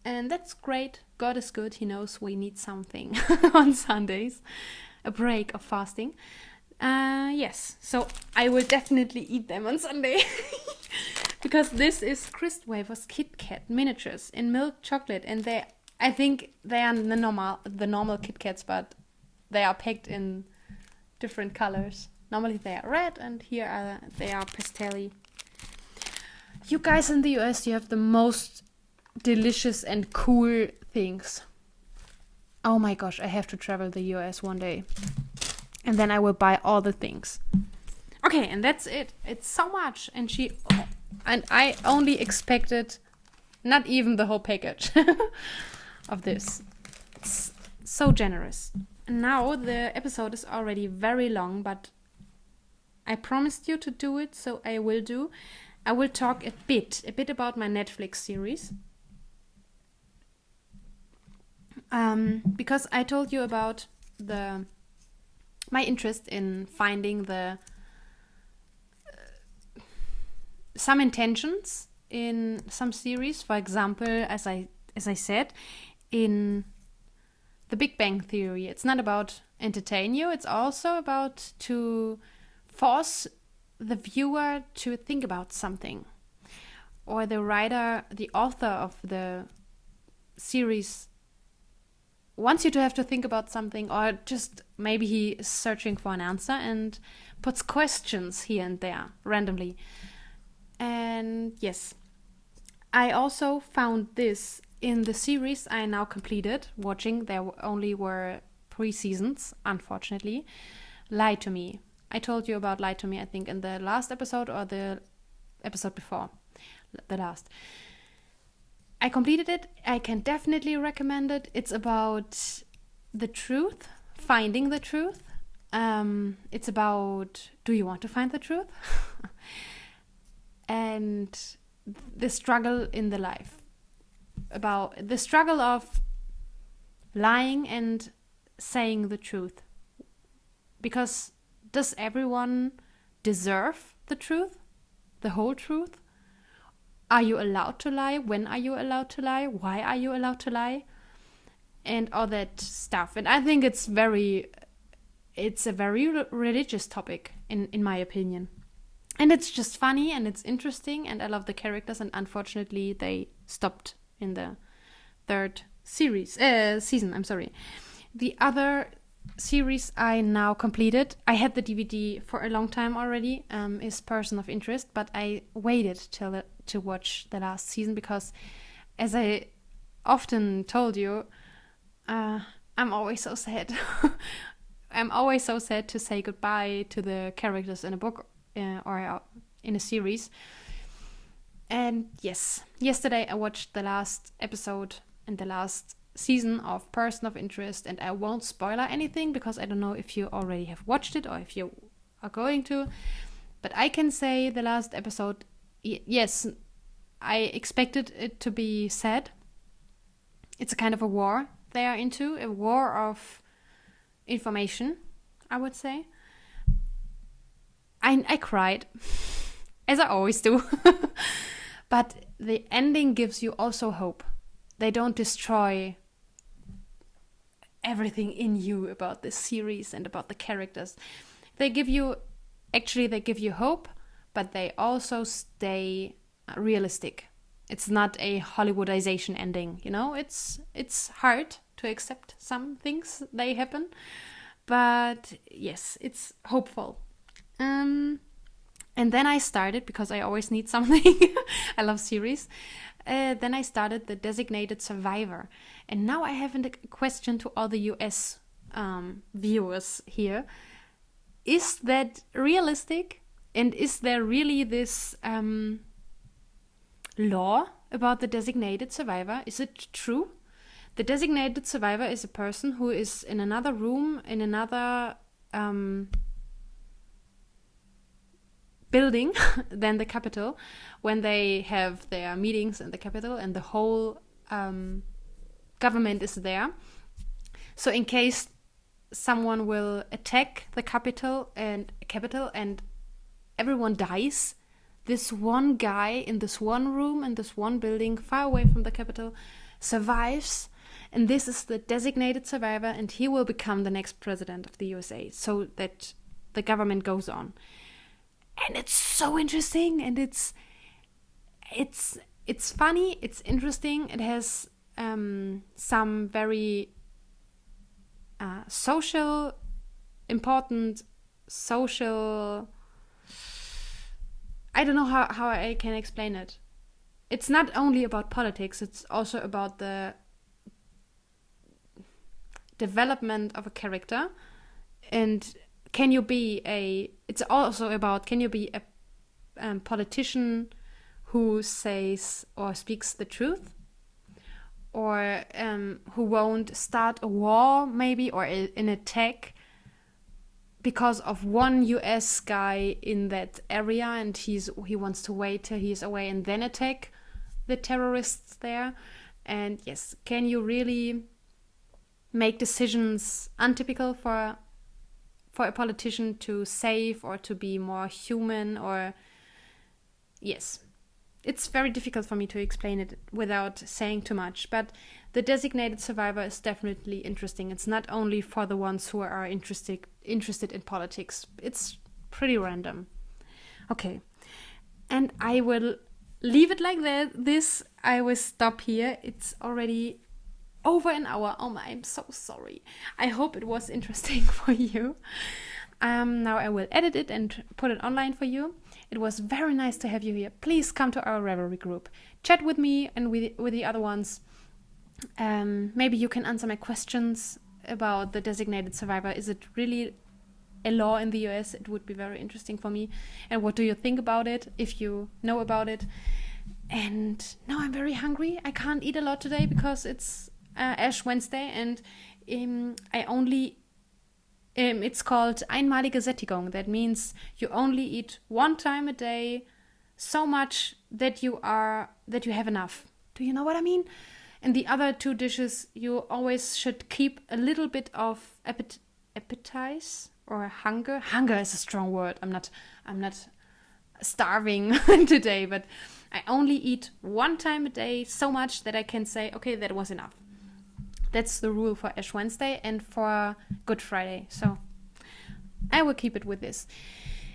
and that's great. God is good. He knows we need something on Sundays, a break of fasting. Yes, so I will definitely eat them on Sunday. Because this is Crisp Wafers Kit Kat miniatures in milk chocolate, and I think they are the normal Kit Kats, but they are packed in different colors. Normally they are red, and here they are pastel-y. You guys in the US, you have the most delicious and cool things. Oh my gosh, I have to travel the US one day. And then I will buy all the things. Okay, and that's it. It's so much. And I only expected not even the whole package of this. It's so generous. And now the episode is already very long, but I promised you to do it, so I will do. I will talk a bit about my Netflix series. Because I told you about my interest in finding some intentions in some series. For example, as I said, in The Big Bang Theory, it's not about entertain you, it's also about to force the viewer to think about something. Or the author of the series wants you to have to think about something, or just maybe he is searching for an answer and puts questions here and there randomly. And yes, I also found this in the series I now completed watching. There only were 3 seasons, unfortunately. Lie to Me. I told you about Lie to Me, I think, in the last episode or the episode before the last. I completed it. I can definitely recommend it. It's about the truth, finding the truth. It's about, do you want to find the truth? And the struggle in the life. About the struggle of lying and saying the truth. Because does everyone deserve the truth? The whole truth? Are you allowed to lie? When are you allowed to lie? Why are you allowed to lie? And all that stuff. And I think it's a very religious topic, in my opinion. And it's just funny and it's interesting, and I love the characters, and unfortunately they stopped in the 3rd season. I'm sorry. The other series I now completed, I had the DVD for a long time already, is Person of Interest, but I waited to watch the last season because, as I often told you, I'm always so sad. I'm always so sad to say goodbye to the characters in a book or in a series. And yes, yesterday I watched the last episode and the last season of Person of Interest, and I won't spoiler anything because I don't know if you already have watched it or if you are going to, but I can say the last episode, yes, I expected it to be sad. It's a kind of a war they are into, a war of information, I would say. I cried, as I always do. But the ending gives you also hope. They don't destroy everything in you about this series and about the characters. They give you hope, but they also stay realistic. It's not a Hollywoodization ending, you know? It's hard to accept some things they happen, but yes, it's hopeful. And then I started, because I always need something. I love series. Then I started The Designated Survivor. And now I have a question to all the US viewers here. is that realistic? And is there really this law about the designated survivor? Is it true? The designated survivor is a person who is in another room, in another building than the capital, when they have their meetings in the capital and the whole government is there. So in case someone will attack the capital and everyone dies, this one guy in this one room, in this one building, far away from the capital, survives. And this is the designated survivor, and he will become the next president of the USA, so that the government goes on. And it's so interesting, and it's funny, it's interesting. It has some very important social, I don't know how I can explain it. It's not only about politics, it's also about the development of a character. And it's also about, can you be a politician who says or speaks the truth? Or who won't start a war maybe, or an attack because of one US guy in that area, and he wants to wait till he's away and then attack the terrorists there. And yes, can you really make decisions untypical for a politician to save or to be more human? Or yes, it's very difficult for me to explain it without saying too much, but the designated survivor is definitely interesting. It's not only for the ones who are interested in politics. It's pretty random. Okay, and I will leave it like this. I will stop here. It's already over an hour. Oh my, I'm so sorry. I hope it was interesting for you. Now I will edit it and put it online for you. It was very nice to have you here. Please come to our Ravelry group. Chat with me and with the other ones. Maybe you can answer my questions about the designated survivor. Is it really a law in the US? It would be very interesting for me. And what do you think about it, if you know about it? And now I'm very hungry. I can't eat a lot today because it's Ash Wednesday, and I only it's called einmalige Sättigung. That means you only eat one time a day, so much that you have enough. Do you know what I mean? And the other two dishes, you always should keep a little bit of appetite or hunger. Hunger is a strong word. I'm not starving today, but I only eat one time a day, so much that I can say, okay, that was enough. That's the rule for Ash Wednesday and for Good Friday. So I will keep it with this.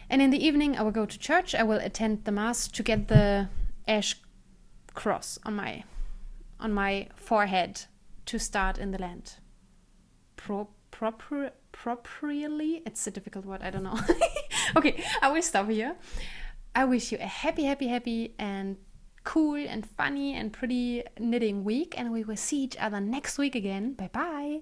And in the evening, I will go to church. I will attend the mass to get the ash cross on my forehead to start in the land. Properly? It's a difficult word. I don't know. Okay, I will stop here. I wish you a happy and cool and funny and pretty knitting week, and we will see each other next week again. Bye bye.